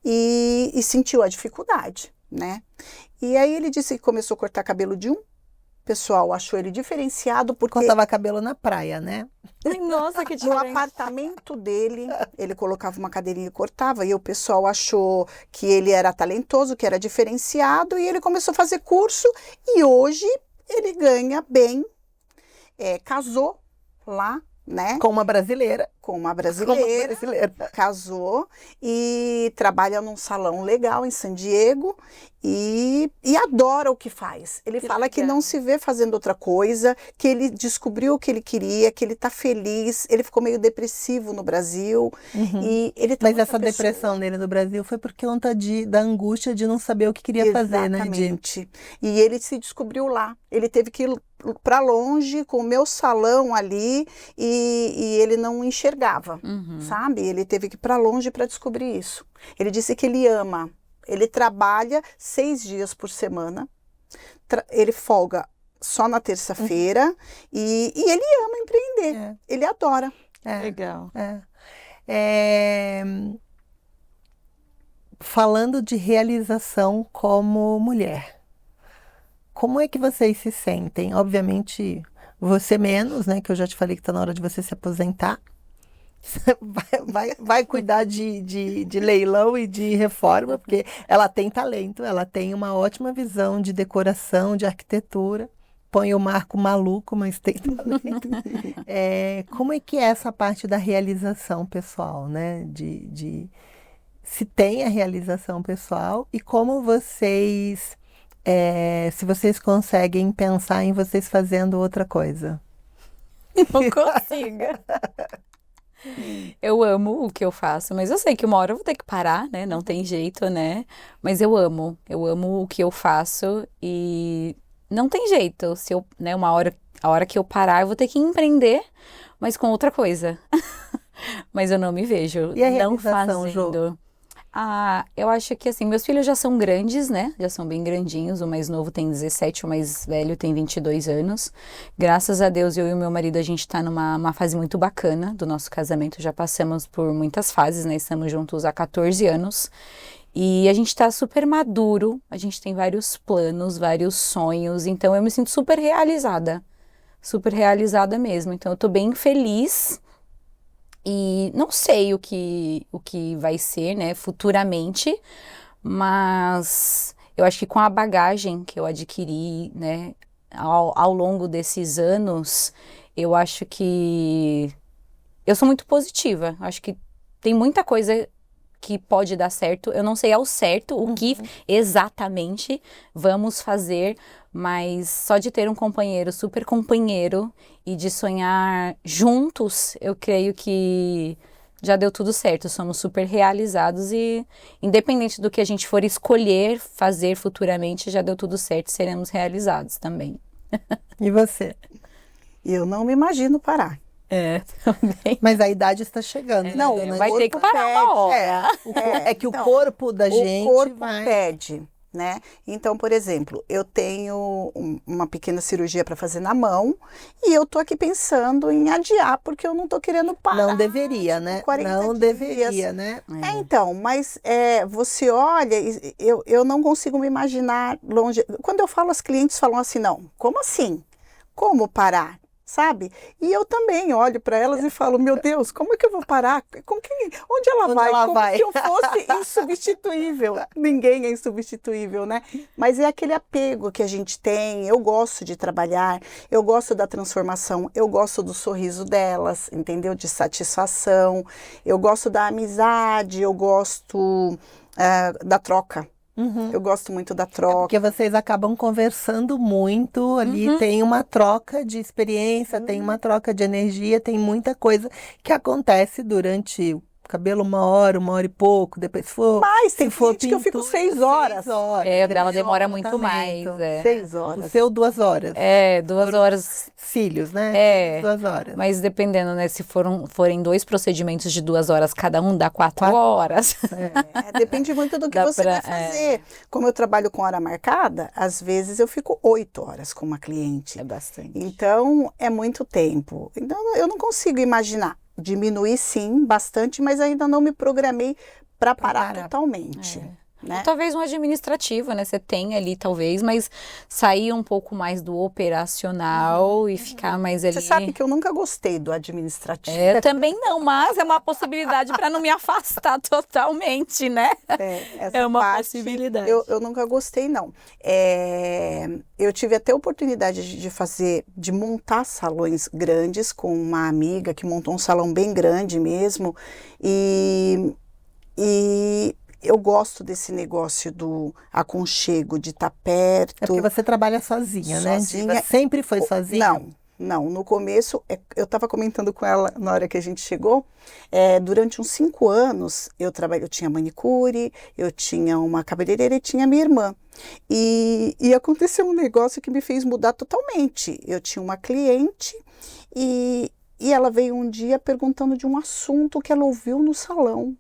e sentiu a dificuldade, né? E aí ele disse que começou a cortar cabelo de um. O pessoal achou ele diferenciado porque... Cortava cabelo na praia, né? Ai, nossa, que diferente. No apartamento dele, ele colocava uma cadeirinha e cortava, e o pessoal achou que ele era talentoso, que era diferenciado, e ele começou a fazer curso, e hoje ele ganha bem, casou lá, né? Com uma brasileira. Casou e trabalha num salão legal em San Diego e adora o que faz. Ele fala que não se vê fazendo outra coisa, que ele descobriu o que ele queria, que ele está feliz. Ele ficou meio depressivo no Brasil. E ele Mas essa depressão dele no Brasil foi por conta da angústia de não saber o que queria fazer, né? Exatamente. E ele se descobriu lá. Ele teve que ir para longe com o meu salão ali e ele não enxergava, sabe? Ele teve que ir para longe para descobrir isso. Ele disse que ele ama. Ele trabalha 6 dias por semana. Ele folga só na terça-feira e ele ama empreender. Ele adora. Legal. Falando de realização como mulher. como é que vocês se sentem? Obviamente, você menos, né? Que eu já te falei que está na hora de você se aposentar. Vai cuidar de leilão e de reforma, porque ela tem talento, ela tem uma ótima visão de decoração, de arquitetura. Põe o Marco maluco, mas tem talento. Como é que é essa parte da realização pessoal, né? Se tem a realização pessoal e como vocês, se vocês conseguem pensar em vocês fazendo outra coisa. Não consigo. Eu amo o que eu faço, mas eu sei que uma hora eu vou ter que parar, né? Não tem jeito, né? Mas eu amo o que eu faço e não tem jeito. Se eu, né, a hora que eu parar, eu vou ter que empreender, mas com outra coisa. Mas eu não me vejo E a não realização, fazendo. Ah, eu acho que assim, meus filhos já são grandes, né? Já são bem grandinhos. O mais novo tem 17, o mais velho tem 22 anos. Graças a Deus, eu e o meu marido, a gente tá numa fase muito bacana do nosso casamento. Já passamos por muitas fases, né? Estamos juntos há 14 anos. E a gente tá super maduro, a gente tem vários planos, vários sonhos. Então, eu me sinto super realizada mesmo. Então, eu tô bem feliz. E não sei o que vai ser, né, futuramente, mas eu acho que com a bagagem que eu adquiri, né, ao longo desses anos, eu acho que eu sou muito positiva. Acho que tem muita coisa que pode dar certo. Eu não sei ao certo o que exatamente vamos fazer, mas só de ter um companheiro, super companheiro, e de sonhar juntos, eu creio que já deu tudo certo. Somos super realizados e, independente do que a gente for escolher fazer futuramente, já deu tudo certo, seremos realizados também. E você? Eu não me imagino parar. Também. Mas a idade está chegando. Não, né? vai ter que parar uma hora. É que o corpo da gente o corpo vai... pede, né? Então, por exemplo, eu tenho uma pequena cirurgia para fazer na mão e eu tô aqui pensando em adiar porque eu não tô querendo parar. Não deveria, né? 40 Não dias. deveria, né? Então, mas você olha, eu não consigo me imaginar longe. Quando eu falo, as clientes falam assim, não, como assim? Como parar? Sabe? E eu também olho para elas e falo, meu Deus, como é que eu vou parar? Onde ela vai? ela Como vai? se eu fosse insubstituível. Ninguém é insubstituível, né? Mas é aquele apego que a gente tem. Eu gosto de trabalhar, eu gosto da transformação, eu gosto do sorriso delas, entendeu? De satisfação, eu gosto da amizade, eu gosto da troca. Eu gosto muito da troca. Porque vocês acabam conversando muito ali, tem uma troca de experiência, tem uma troca de energia, tem muita coisa que acontece durante o cabelo uma hora e pouco, depois Mas tem se for cliente que eu fico pintura, 6 horas. 6 horas. Ela demora muito tratamento. mais. 6 O horas. seu 2 horas. 2 horas. Cílios, né? 2 horas. Mas dependendo, né? Se forem 2 procedimentos de 2 horas cada um, dá 4 horas. Depende muito do que Dá você pra- vai fazer. Como eu trabalho com hora marcada, às vezes eu fico 8 horas com uma cliente. É bastante. Então, é muito tempo. Então, eu não consigo imaginar. Diminuir, sim, bastante, mas ainda não me programei para parar totalmente. Né? Talvez um administrativo, né? Você tem ali, talvez, mas sair um pouco mais do operacional e ficar mais ali. Você sabe que eu nunca gostei do administrativo. Eu também não, mas é uma possibilidade para não me afastar totalmente, né? Essa É uma parte possibilidade. Eu nunca gostei, não. Eu tive até a oportunidade de montar salões grandes com uma amiga que montou um salão bem grande mesmo. E eu gosto desse negócio do aconchego, de estar perto. É porque você trabalha sozinha, né? Sozinha. Sempre foi sozinha? Não. No começo, eu estava comentando com ela na hora que a gente chegou, durante uns 5 anos, eu tinha manicure, eu tinha uma cabeleireira e tinha minha irmã. E aconteceu um negócio que me fez mudar totalmente. Eu tinha uma cliente e ela veio um dia perguntando de um assunto que ela ouviu no salão,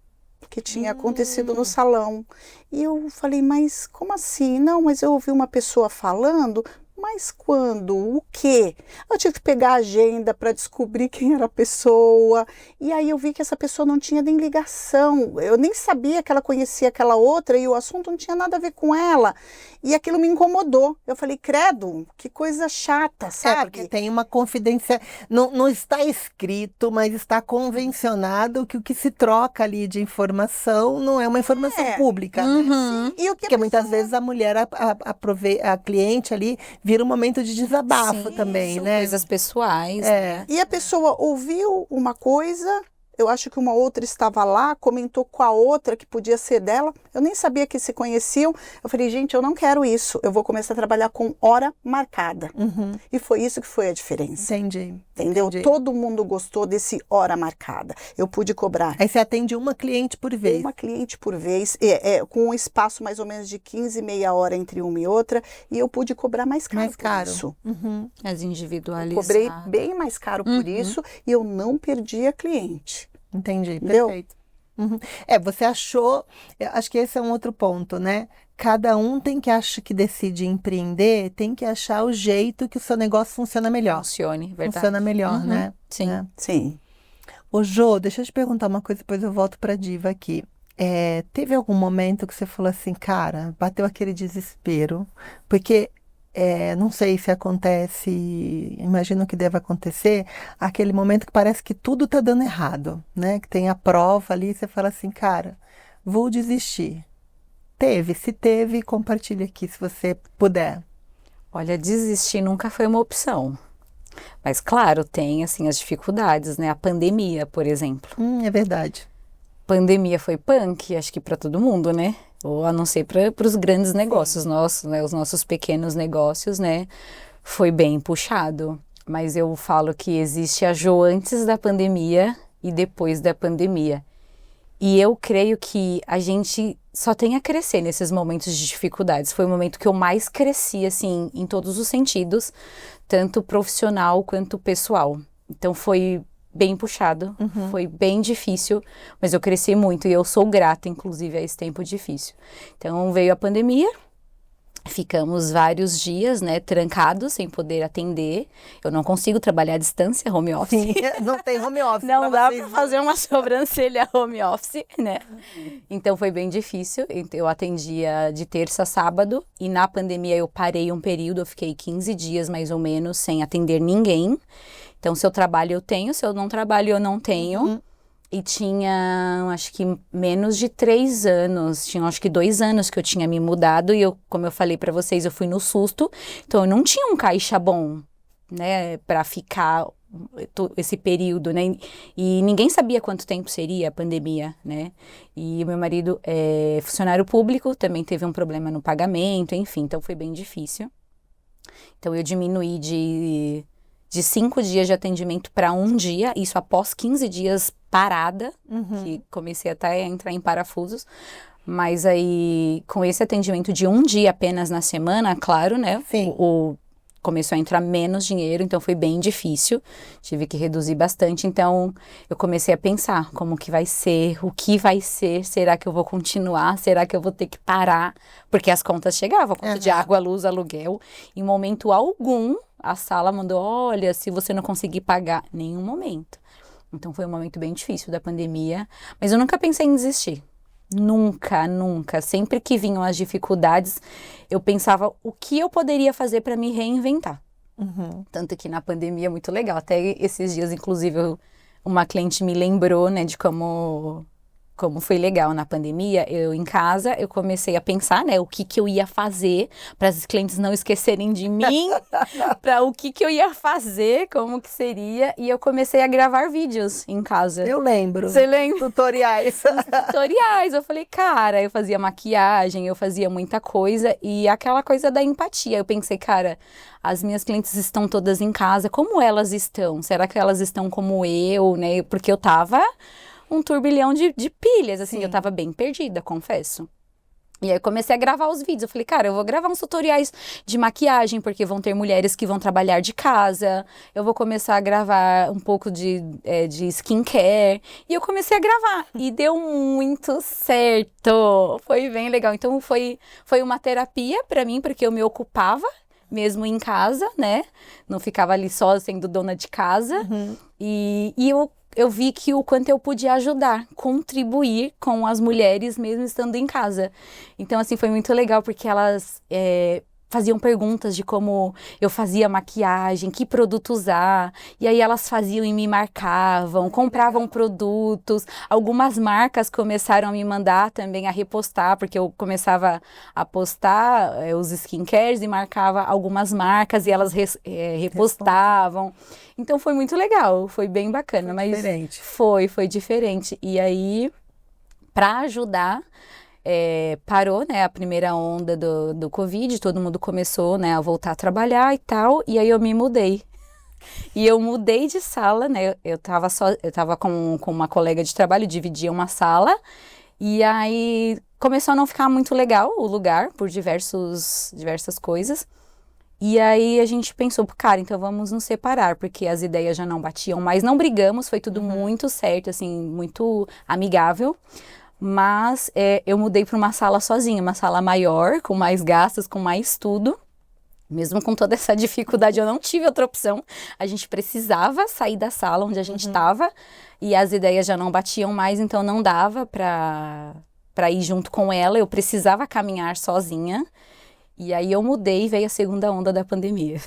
que tinha acontecido no salão. E eu falei, mas como assim? Não, mas eu ouvi uma pessoa falando. Mas quando? O quê? Eu tive que pegar a agenda para descobrir quem era a pessoa. E aí eu vi que essa pessoa não tinha nem ligação. Eu nem sabia que ela conhecia aquela outra e o assunto não tinha nada a ver com ela. E aquilo me incomodou. Eu falei, credo, que coisa chata, sabe? Porque tem uma confidência. Não está escrito, mas está convencionado que o que se troca ali de informação não é uma informação pública. Né? Uhum. E o que Porque muitas vezes a mulher, a cliente ali, vira um momento de desabafo Sim, também, são né? coisas pessoais. É. E a pessoa ouviu uma coisa, eu acho que uma outra estava lá, comentou com a outra que podia ser dela. Eu nem sabia que se conheciam. Eu falei, gente, eu não quero isso. Eu vou começar a trabalhar com hora marcada. Uhum. E foi isso que foi a diferença. Entendi. Entendeu? Entendi. Todo mundo gostou desse hora marcada. Eu pude cobrar Aí você atende uma cliente por vez. uma cliente por vez, com um espaço mais ou menos de 15, meia hora entre uma e outra, e eu pude cobrar mais caro, Mais caro. por isso. Uhum. As individualizadas. Cobrei bem mais caro por isso e eu não perdi a cliente. Entendi, Entendeu? perfeito. Uhum. Você achou, eu acho que esse é um outro ponto, né? Cada um tem que achar que decide empreender, tem que achar o jeito que o seu negócio funciona melhor. Funcione, verdade. Funciona melhor, Uhum. né? Sim. Né? Sim. Ô Jô, deixa eu te perguntar uma coisa, depois eu volto pra Diva aqui. Teve algum momento que você falou assim, cara, bateu aquele desespero? Porque não sei se acontece, imagino que deve acontecer, aquele momento que parece que tudo tá dando errado, né? Que tem a prova ali, você fala assim, cara, vou desistir. Teve? Se teve, compartilha aqui, se você puder. Olha, desistir nunca foi uma opção. Mas, claro, tem, assim, as dificuldades, né? A pandemia, por exemplo. É verdade. Pandemia foi punk, acho que para todo mundo, né? Ou a não ser para os grandes negócios nossos, né? Os nossos pequenos negócios, né? Foi bem puxado. Mas eu falo que existe a Jo antes da pandemia e depois da pandemia. E eu creio que a gente só tem a crescer nesses momentos de dificuldades. Foi o momento que eu mais cresci, assim, em todos os sentidos, tanto profissional quanto pessoal. Então foi bem puxado, foi bem difícil, mas eu cresci muito e eu sou grata, inclusive, a esse tempo difícil. Então veio a pandemia, ficamos vários dias, né, trancados, sem poder atender. Eu não consigo trabalhar à distância, home office. Sim, não tem home office. Não pra dá vocês, para fazer uma sobrancelha home office, né? Então foi bem difícil. Eu atendia de terça a sábado e na pandemia eu parei um período, eu fiquei 15 dias mais ou menos sem atender ninguém. Então se eu trabalho eu tenho, se eu não trabalho eu não tenho. E tinha, acho que menos de 3 anos, tinha acho que 2 anos que eu tinha me mudado e eu, como eu falei para vocês, eu fui no susto, então eu não tinha um caixa bom, né, para ficar esse período, né, e ninguém sabia quanto tempo seria a pandemia, né, e o meu marido é funcionário público, também teve um problema no pagamento, enfim, então foi bem difícil. Então eu diminuí de 5 dias de atendimento para 1 dia, isso após 15 dias parada, que comecei até a entrar em parafusos, mas aí com esse atendimento de 1 dia apenas na semana, claro, né, Sim. começou a entrar menos dinheiro, então foi bem difícil, tive que reduzir bastante, então eu comecei a pensar como que vai ser, o que vai ser, será que eu vou continuar, será que eu vou ter que parar, porque as contas chegavam, conta de água, luz, aluguel, em momento algum, a sala mandou, olha, se você não conseguir pagar, nenhum momento. Então foi um momento bem difícil da pandemia, mas eu nunca pensei em desistir. Nunca, nunca. Sempre que vinham as dificuldades, eu pensava o que eu poderia fazer para me reinventar. Tanto que na pandemia é muito legal. Até esses dias, inclusive, uma cliente me lembrou, né, de como foi legal na pandemia. Eu em casa, eu comecei a pensar, né, o que eu ia fazer para as clientes não esquecerem de mim, para o que eu ia fazer, como que seria. E eu comecei a gravar vídeos em casa. Eu lembro. Você lembra? Tutoriais. Tutoriais, eu falei, cara, eu fazia maquiagem, eu fazia muita coisa e aquela coisa da empatia, eu pensei, cara, as minhas clientes estão todas em casa, como elas estão? Será que elas estão como eu, né? Porque eu tava um turbilhão de pilhas, assim, eu tava bem perdida, confesso. E aí eu comecei a gravar os vídeos, eu falei, cara, eu vou gravar uns tutoriais de maquiagem, porque vão ter mulheres que vão trabalhar de casa, eu vou começar a gravar um pouco de skincare, e eu comecei a gravar, e deu muito certo, foi bem legal, então foi uma terapia pra mim, porque eu me ocupava mesmo em casa, né? Não ficava ali só sendo dona de casa. E eu vi que o quanto eu podia ajudar, contribuir com as mulheres mesmo estando em casa. Então, assim, foi muito legal porque elas faziam perguntas de como eu fazia maquiagem, que produto usar, e aí elas faziam e me marcavam, compravam produtos. Algumas marcas começaram a me mandar também a repostar, porque eu começava a postar os skincares e marcava algumas marcas e elas repostavam. Então foi muito legal, foi bem bacana, Foi mas diferente. foi diferente. E aí, para ajudar, parou, né, a primeira onda do Covid, todo mundo começou, né, a voltar a trabalhar e tal, e aí eu me mudei. E eu mudei de sala, né, eu tava com uma colega de trabalho, dividia uma sala, e aí começou a não ficar muito legal o lugar, por diversas coisas. E aí a gente pensou, cara, então vamos nos separar, porque as ideias já não batiam mais, não brigamos, foi tudo muito certo, assim, muito amigável. Mas eu mudei para uma sala sozinha, uma sala maior, com mais gastos, com mais tudo. Mesmo com toda essa dificuldade, eu não tive outra opção. A gente precisava sair da sala onde a gente estava e as ideias já não batiam mais, então não dava para ir junto com ela. Eu precisava caminhar sozinha. E aí eu mudei e veio a segunda onda da pandemia.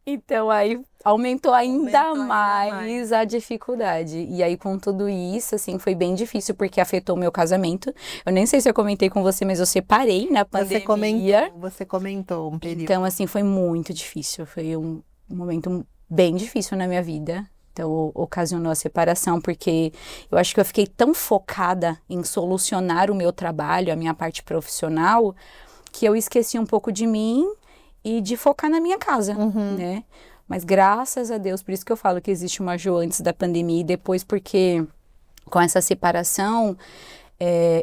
Então aí aumentou ainda mais a dificuldade. E aí com tudo isso, assim, foi bem difícil porque afetou o meu casamento. Eu nem sei se eu comentei com você, mas eu separei na pandemia. Você comentou um período. Então, assim, foi muito difícil. Foi um momento bem difícil na minha vida. Então, ocasionou a separação, porque eu acho que eu fiquei tão focada em solucionar o meu trabalho, a minha parte profissional, que eu esqueci um pouco de mim e de focar na minha casa, né? Mas graças a Deus, por isso que eu falo que existe uma Jo antes da pandemia e depois, porque com essa separação,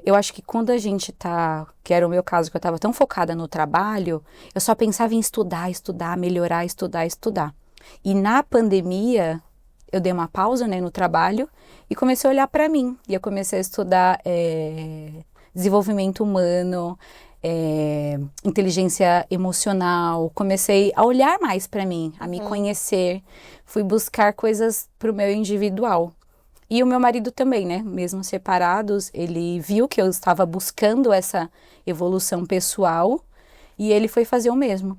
eu acho que quando a gente tá, que era o meu caso, que eu tava tão focada no trabalho, eu só pensava em estudar, melhorar, estudar. E na pandemia, eu dei uma pausa, né, no trabalho e comecei a olhar para mim. E eu comecei a estudar desenvolvimento humano, inteligência emocional. Comecei a olhar mais para mim, a me conhecer. Fui buscar coisas para o meu individual. E o meu marido também, né? Mesmo separados, ele viu que eu estava buscando essa evolução pessoal e ele foi fazer o mesmo.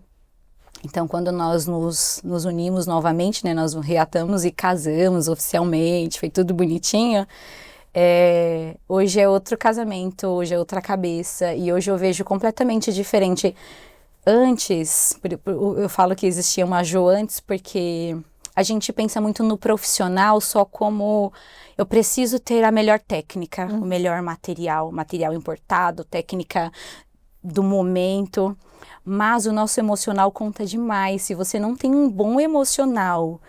Então, quando nós nos unimos novamente, né, nós reatamos e casamos oficialmente, foi tudo bonitinho, hoje é outro casamento, hoje é outra cabeça, e hoje eu vejo completamente diferente. Antes, eu falo que existia uma Jo antes, porque a gente pensa muito no profissional só como eu preciso ter a melhor técnica, o melhor material importado, técnica do momento. Mas o nosso emocional conta demais. Se você não tem um bom emocional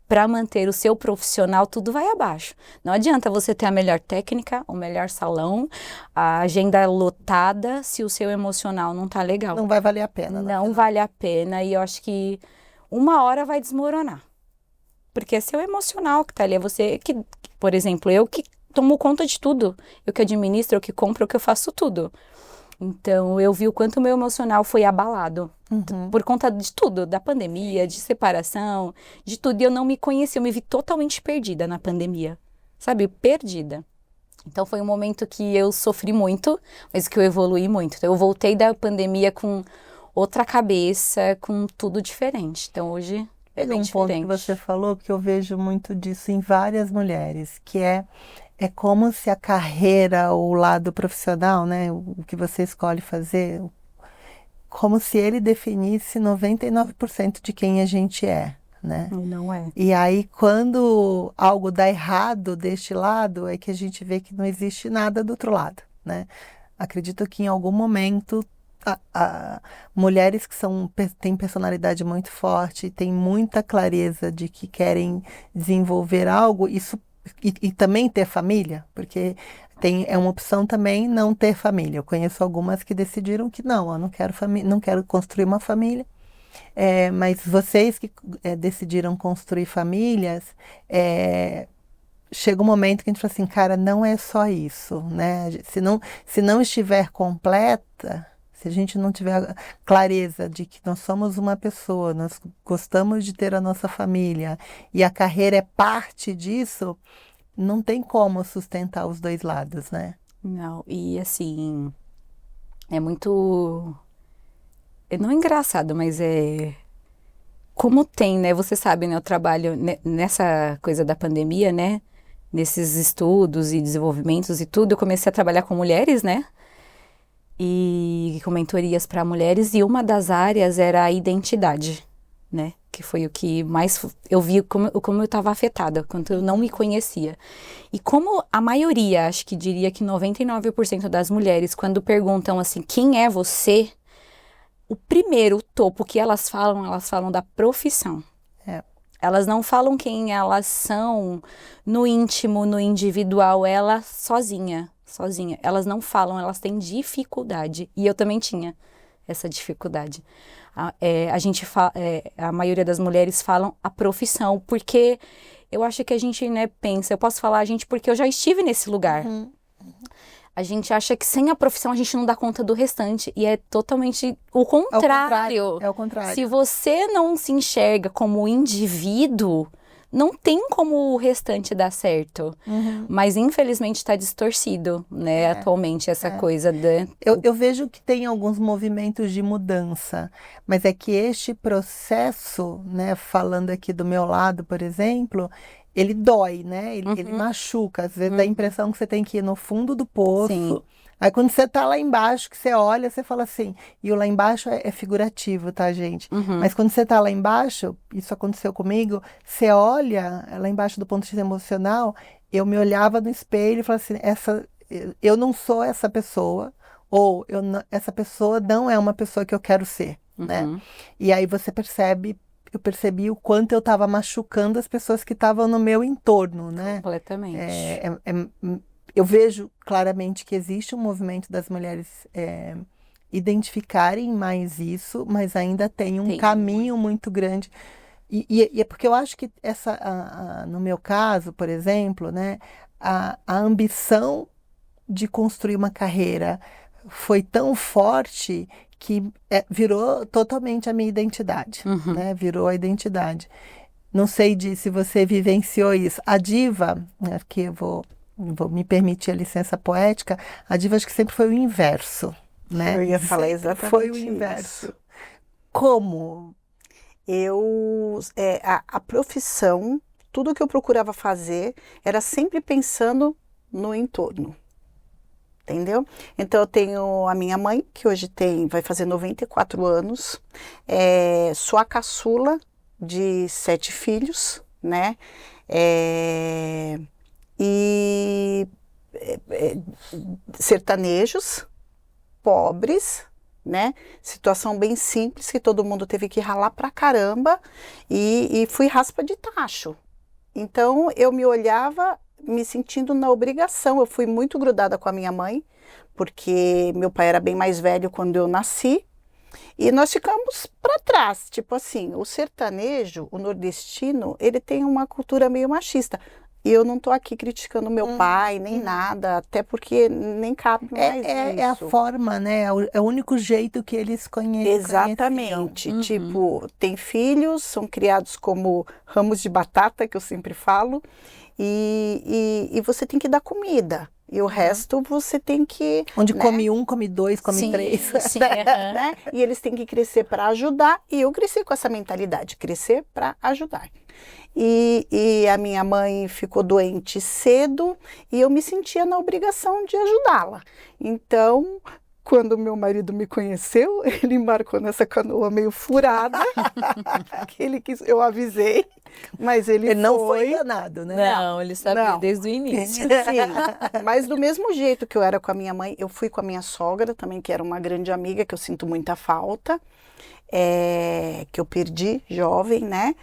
para manter o seu profissional, tudo vai abaixo. Não adianta você ter a melhor técnica, o melhor salão, a agenda lotada, se o seu emocional não tá legal. Não vai valer a pena. Não vale a pena e eu acho que uma hora vai desmoronar. Porque é seu emocional que tá ali. É você que, por exemplo, eu que tomo conta de tudo. Eu que administro, eu que compro, eu que faço tudo. Então, eu vi o quanto o meu emocional foi abalado por conta de tudo, da pandemia, de separação, de tudo. E eu não me conheci, eu me vi totalmente perdida na pandemia, sabe? Perdida. Então, foi um momento que eu sofri muito, mas que eu evoluí muito. Então, eu voltei da pandemia com outra cabeça, com tudo diferente. Então, hoje é bem diferente. Um ponto que você falou, porque eu vejo muito disso em várias mulheres, que é como se a carreira, o lado profissional, né, o que você escolhe fazer, como se ele definisse 99% de quem a gente é, né? Não é. E aí, quando algo dá errado deste lado, é que a gente vê que não existe nada do outro lado, né? Acredito que em algum momento mulheres que têm personalidade muito forte, têm muita clareza de que querem desenvolver algo, isso e também ter família, porque é uma opção também não ter família. Eu conheço algumas que decidiram que não, eu não quero não quero construir uma família. Mas vocês que decidiram construir famílias, chega um momento que a gente fala assim, cara, não é só isso, né? Se não estiver completa, Se a gente não tiver clareza de que nós somos uma pessoa, nós gostamos de ter a nossa família e a carreira é parte disso, não tem como sustentar os dois lados, né? Não, e assim, é muito... Não é engraçado, mas é... Como tem, né? Você sabe, né? Eu trabalho nessa coisa da pandemia, né? Nesses estudos e desenvolvimentos e tudo. Eu comecei a trabalhar com mulheres, né? E com mentorias para mulheres. E uma das áreas era a identidade, né? Que foi o que mais eu vi como eu estava afetada, quando eu não me conhecia. E como a maioria, acho que diria que 99% das mulheres, quando perguntam assim, quem é você? O primeiro topo que elas falam da profissão. É. Elas não falam quem elas são no íntimo, no individual, ela sozinha. Elas não falam, elas têm dificuldade. E eu também tinha essa dificuldade. A maioria das mulheres falam a profissão, porque eu acho que a gente, né, pensa, eu posso falar a gente porque eu já estive nesse lugar. A gente acha que sem a profissão a gente não dá conta do restante. E é totalmente o contrário. É o contrário. Se você não se enxerga como indivíduo, não tem como o restante dar certo. Mas infelizmente está distorcido, né, atualmente, essa coisa da... Eu vejo que tem alguns movimentos de mudança, mas é que este processo, né, falando aqui do meu lado, por exemplo, ele dói, né? Ele machuca. Às vezes dá a impressão que você tem que ir no fundo do poço. Sim. Aí quando você tá lá embaixo, que você olha, você fala assim... E o lá embaixo é figurativo, tá, gente? Mas quando você tá lá embaixo, isso aconteceu comigo, você olha lá embaixo do ponto de vista emocional, eu me olhava no espelho e falava assim, eu não sou essa pessoa, ou essa pessoa não é uma pessoa que eu quero ser, né? E aí você percebe... Eu percebi o quanto eu estava machucando as pessoas que estavam no meu entorno, né? Completamente. Eu vejo claramente que existe um movimento das mulheres identificarem mais isso, mas ainda tem um caminho muito grande. E é porque eu acho que no meu caso, por exemplo, né, a ambição de construir uma carreira foi tão forte que virou totalmente a minha identidade, né? Virou a identidade. Não sei se você vivenciou isso. A diva, né, que eu vou me permitir a licença poética, a diva acho que sempre foi o inverso, né? Eu ia falar exatamente foi o inverso. Isso. Como? A profissão, tudo que eu procurava fazer, era sempre pensando no entorno. Entendeu? Então eu tenho a minha mãe, que hoje vai fazer 94 anos, sou a caçula de 7 filhos, né? Sertanejos, pobres, né? Situação bem simples, que todo mundo teve que ralar pra caramba, e fui raspa de tacho. Então eu me olhava me sentindo na obrigação. Eu fui muito grudada com a minha mãe, porque meu pai era bem mais velho quando eu nasci, e nós ficamos para trás. Tipo assim, o sertanejo, o nordestino, ele tem uma cultura meio machista. E eu não estou aqui criticando meu pai, nem nada, até porque nem cabe mais isso. É a forma, né? É o único jeito que eles conhecem. Exatamente. Tipo, tem filhos, são criados como ramos de batata, que eu sempre falo, e você tem que dar comida. E o resto você tem que... Onde come um, come dois, come três. Sim, né? E eles têm que crescer para ajudar. E eu cresci com essa mentalidade, crescer para ajudar. E a minha mãe ficou doente cedo e eu me sentia na obrigação de ajudá-la. Então, quando meu marido me conheceu, ele embarcou nessa canoa meio furada, que eu avisei, mas ele não foi enganado, né? Não, ele sabia desde o início. Sim, mas do mesmo jeito que eu era com a minha mãe, eu fui com a minha sogra também, que era uma grande amiga, que eu sinto muita falta, que eu perdi jovem, né?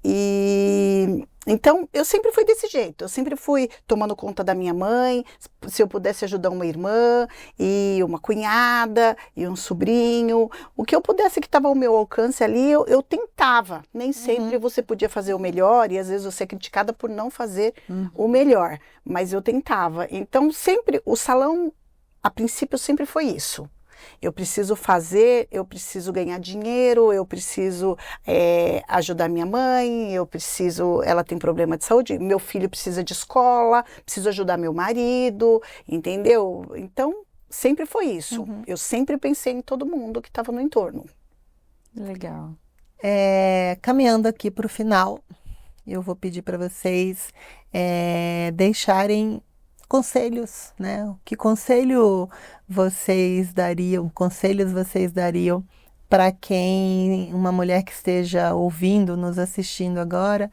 E então eu sempre fui desse jeito, eu sempre fui tomando conta da minha mãe, se eu pudesse ajudar uma irmã e uma cunhada e um sobrinho, o que eu pudesse que estava ao meu alcance ali, eu tentava. Nem sempre você podia fazer o melhor, e às vezes você é criticada por não fazer o melhor, mas eu tentava. Então sempre o salão, a princípio, sempre foi isso. Eu preciso fazer, eu preciso ganhar dinheiro, eu preciso ajudar minha mãe, ela tem problema de saúde, meu filho precisa de escola, preciso ajudar meu marido, entendeu? Então, sempre foi isso. Eu sempre pensei em todo mundo que estava no entorno. Legal. Caminhando aqui para o final, eu vou pedir para vocês deixarem conselhos, né? Que conselhos vocês dariam para uma mulher que esteja ouvindo, nos assistindo agora,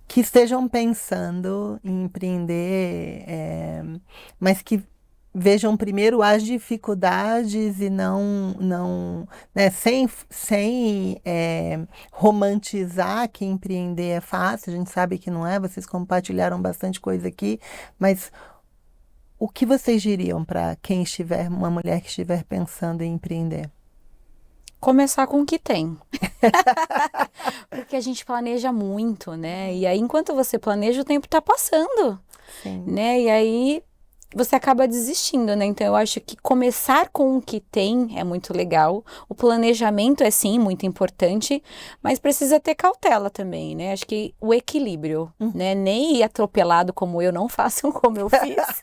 que estejam pensando em empreender, mas que vejam primeiro as dificuldades e não né, sem romantizar que empreender é fácil, a gente sabe que não é, vocês compartilharam bastante coisa aqui, mas o que vocês diriam para uma mulher que estiver pensando em empreender? Começar com o que tem. Porque a gente planeja muito, né? E aí, enquanto você planeja, o tempo tá passando. Sim. Né? E aí, você acaba desistindo, né? Então, eu acho que começar com o que tem é muito legal. O planejamento é, sim, muito importante, mas precisa ter cautela também, né? Acho que o equilíbrio, né? Nem ir atropelado como eu, não façam como eu fiz.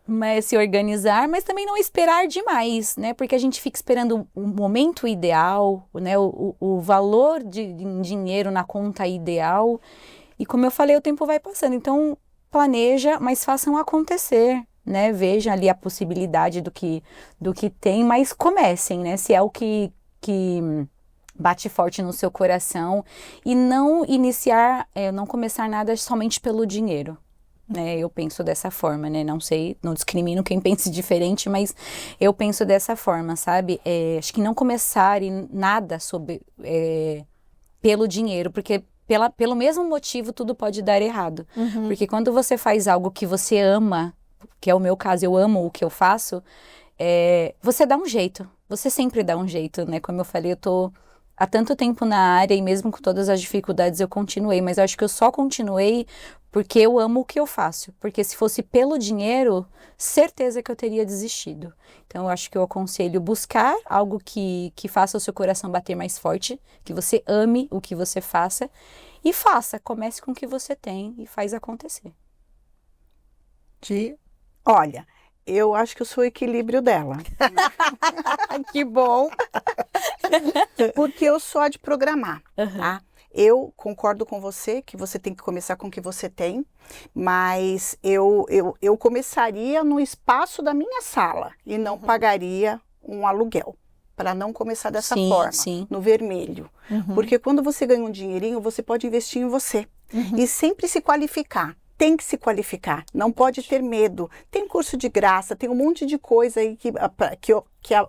Mas se organizar, mas também não esperar demais, né? Porque a gente fica esperando o momento ideal, né? O valor de dinheiro na conta ideal. E como eu falei, o tempo vai passando. Então, planeja, mas façam acontecer, né? Vejam ali a possibilidade do que tem, mas comecem, né? Se é o que bate forte no seu coração e não não começar nada somente pelo dinheiro, né? Eu penso dessa forma, né? Não sei, não discrimino quem pense diferente, mas eu penso dessa forma, sabe? Acho que não começar nada pelo dinheiro, porque pelo mesmo motivo, tudo pode dar errado. Porque quando você faz algo que você ama, que é o meu caso, eu amo o que eu faço, você dá um jeito. Você sempre dá um jeito, né? Como eu falei, eu tô há tanto tempo na área e mesmo com todas as dificuldades eu continuei. Mas eu acho que eu só continuei porque eu amo o que eu faço. Porque se fosse pelo dinheiro, certeza que eu teria desistido. Então, eu acho que eu aconselho buscar algo que faça o seu coração bater mais forte, que você ame o que você faça e comece com o que você tem e faz acontecer. Olha, eu acho que eu sou o equilíbrio dela. Que bom! Porque eu sou a de programar, tá? Eu concordo com você que você tem que começar com o que você tem, mas eu começaria no espaço da minha sala e não pagaria um aluguel, para não começar dessa forma, no vermelho. Porque quando você ganha um dinheirinho, você pode investir em você e sempre se qualificar. Tem que se qualificar, não pode ter medo. Tem curso de graça, tem um monte de coisa aí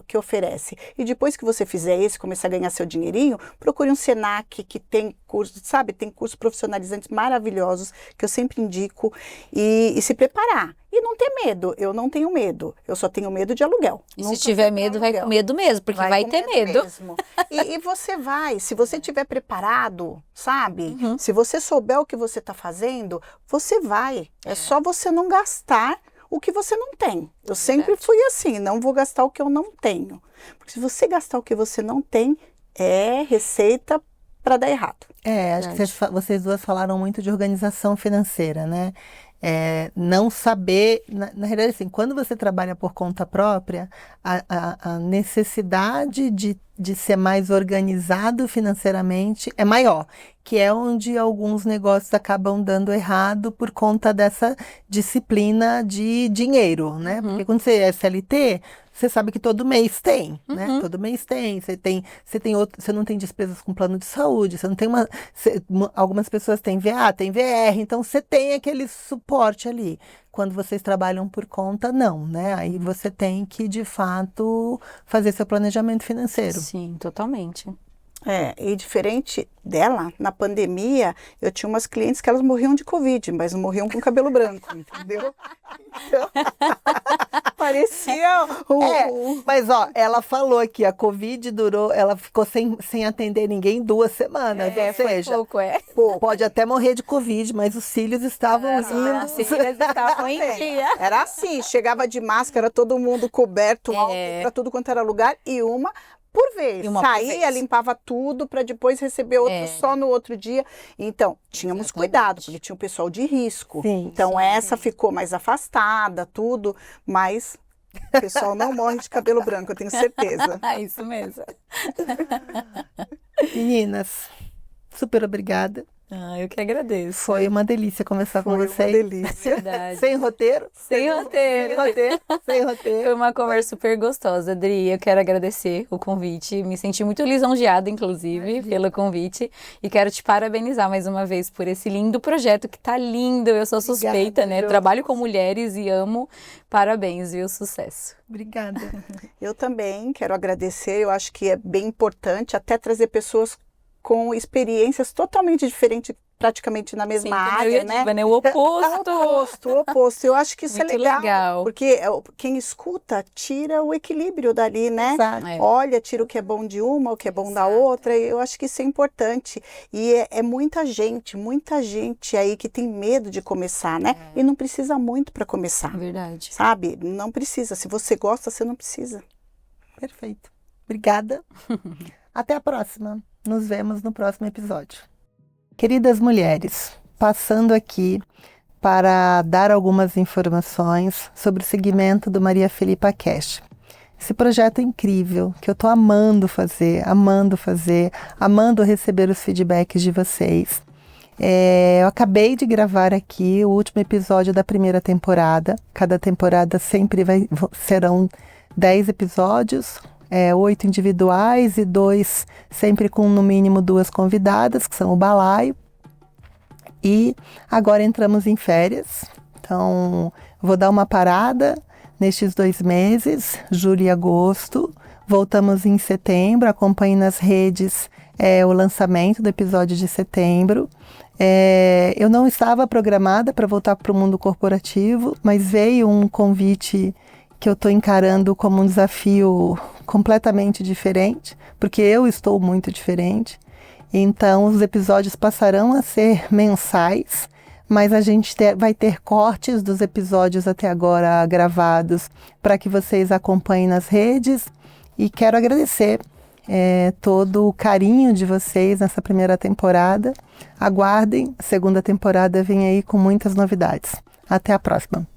que oferece. E depois que você fizer isso, começar a ganhar seu dinheirinho, procure um Senac que tem curso, sabe? Tem cursos profissionalizantes maravilhosos que eu sempre indico e se preparar. E não ter medo, eu não tenho medo, eu só tenho medo de aluguel. E se tiver medo, vai com medo mesmo, porque vai ter medo. Mesmo. E você vai, se você estiver preparado, sabe? Se você souber o que você está fazendo, você vai. É só você não gastar o que você não tem. Eu sempre fui assim, não vou gastar o que eu não tenho. Porque se você gastar o que você não tem, é receita para dar errado. Acho que vocês duas falaram muito de organização financeira, né? Não saber, na realidade, assim, quando você trabalha por conta própria, a necessidade de ser mais organizado financeiramente é maior, que é onde alguns negócios acabam dando errado por conta dessa disciplina de dinheiro, né? Porque quando você é CLT, você sabe que todo mês tem, né? Todo mês tem, você não tem despesas com plano de saúde, você não tem algumas pessoas têm VA, tem VR, então você tem aquele suporte ali. Quando vocês trabalham por conta, não, né? Aí você tem que, de fato, fazer seu planejamento financeiro. Sim, totalmente. E diferente dela, na pandemia, eu tinha umas clientes que elas morriam de Covid, mas não morriam com cabelo branco, entendeu? Então, parecia Mas ó, ela falou aqui, a Covid durou, ela ficou sem atender ninguém 2 semanas, ou seja, pouco, pode até morrer de Covid, mas os cílios estavam Os cílios estavam em dia. Era assim, chegava de máscara, todo mundo coberto, alto, pra tudo quanto era lugar, e uma por vez. Saía, limpava tudo para depois receber outro só no outro dia. Então, tínhamos cuidado, porque tinha um pessoal de risco. Sim, então, essa ficou mais afastada, tudo, mas o pessoal não morre de cabelo branco, eu tenho certeza. Isso mesmo. Meninas, super obrigada. Eu que agradeço. Foi uma delícia conversar com vocês. Foi uma delícia. Verdade. Sem roteiro? Sem roteiro. Sem roteiro. Foi uma conversa super gostosa, Adri. Eu quero agradecer o convite. Me senti muito lisonjeada, inclusive, pelo convite. E quero te parabenizar mais uma vez por esse lindo projeto que tá lindo. Eu sou suspeita, né? Trabalho com mulheres e amo. Parabéns, viu? Sucesso. Obrigada. Eu também quero agradecer. Eu acho que é bem importante até trazer pessoas com experiências totalmente diferentes, praticamente na mesma área, né? O oposto. O oposto. Eu acho que isso muito é legal, porque quem escuta tira o equilíbrio dali, né? Exato. Olha, tira o que é bom de uma, o que é bom da outra. Eu acho que isso é importante. E é muita gente aí que tem medo de começar, né? E não precisa muito para começar. Verdade. Sabe? Não precisa. Se você gosta, você não precisa. Perfeito. Obrigada. Até a próxima. Nos vemos no próximo episódio. Queridas mulheres, passando aqui para dar algumas informações sobre o segmento do Maria Filipa Cash. Esse projeto é incrível, que eu estou amando receber os feedbacks de vocês. Eu acabei de gravar aqui o último episódio da primeira temporada. Cada temporada sempre serão 10 episódios, 8 individuais e 2 sempre com no mínimo 2 convidadas, que são o balaio. E agora entramos em férias, então vou dar uma parada nestes 2 meses, julho e agosto. Voltamos em setembro, acompanhe nas redes o lançamento do episódio de setembro. Eu não estava programada para voltar para o mundo corporativo, mas veio um convite que eu estou encarando como um desafio completamente diferente, porque eu estou muito diferente. Então, os episódios passarão a ser mensais, mas a gente vai ter cortes dos episódios até agora gravados para que vocês acompanhem nas redes. E quero agradecer todo o carinho de vocês nessa primeira temporada. Aguardem, a segunda temporada vem aí com muitas novidades. Até a próxima!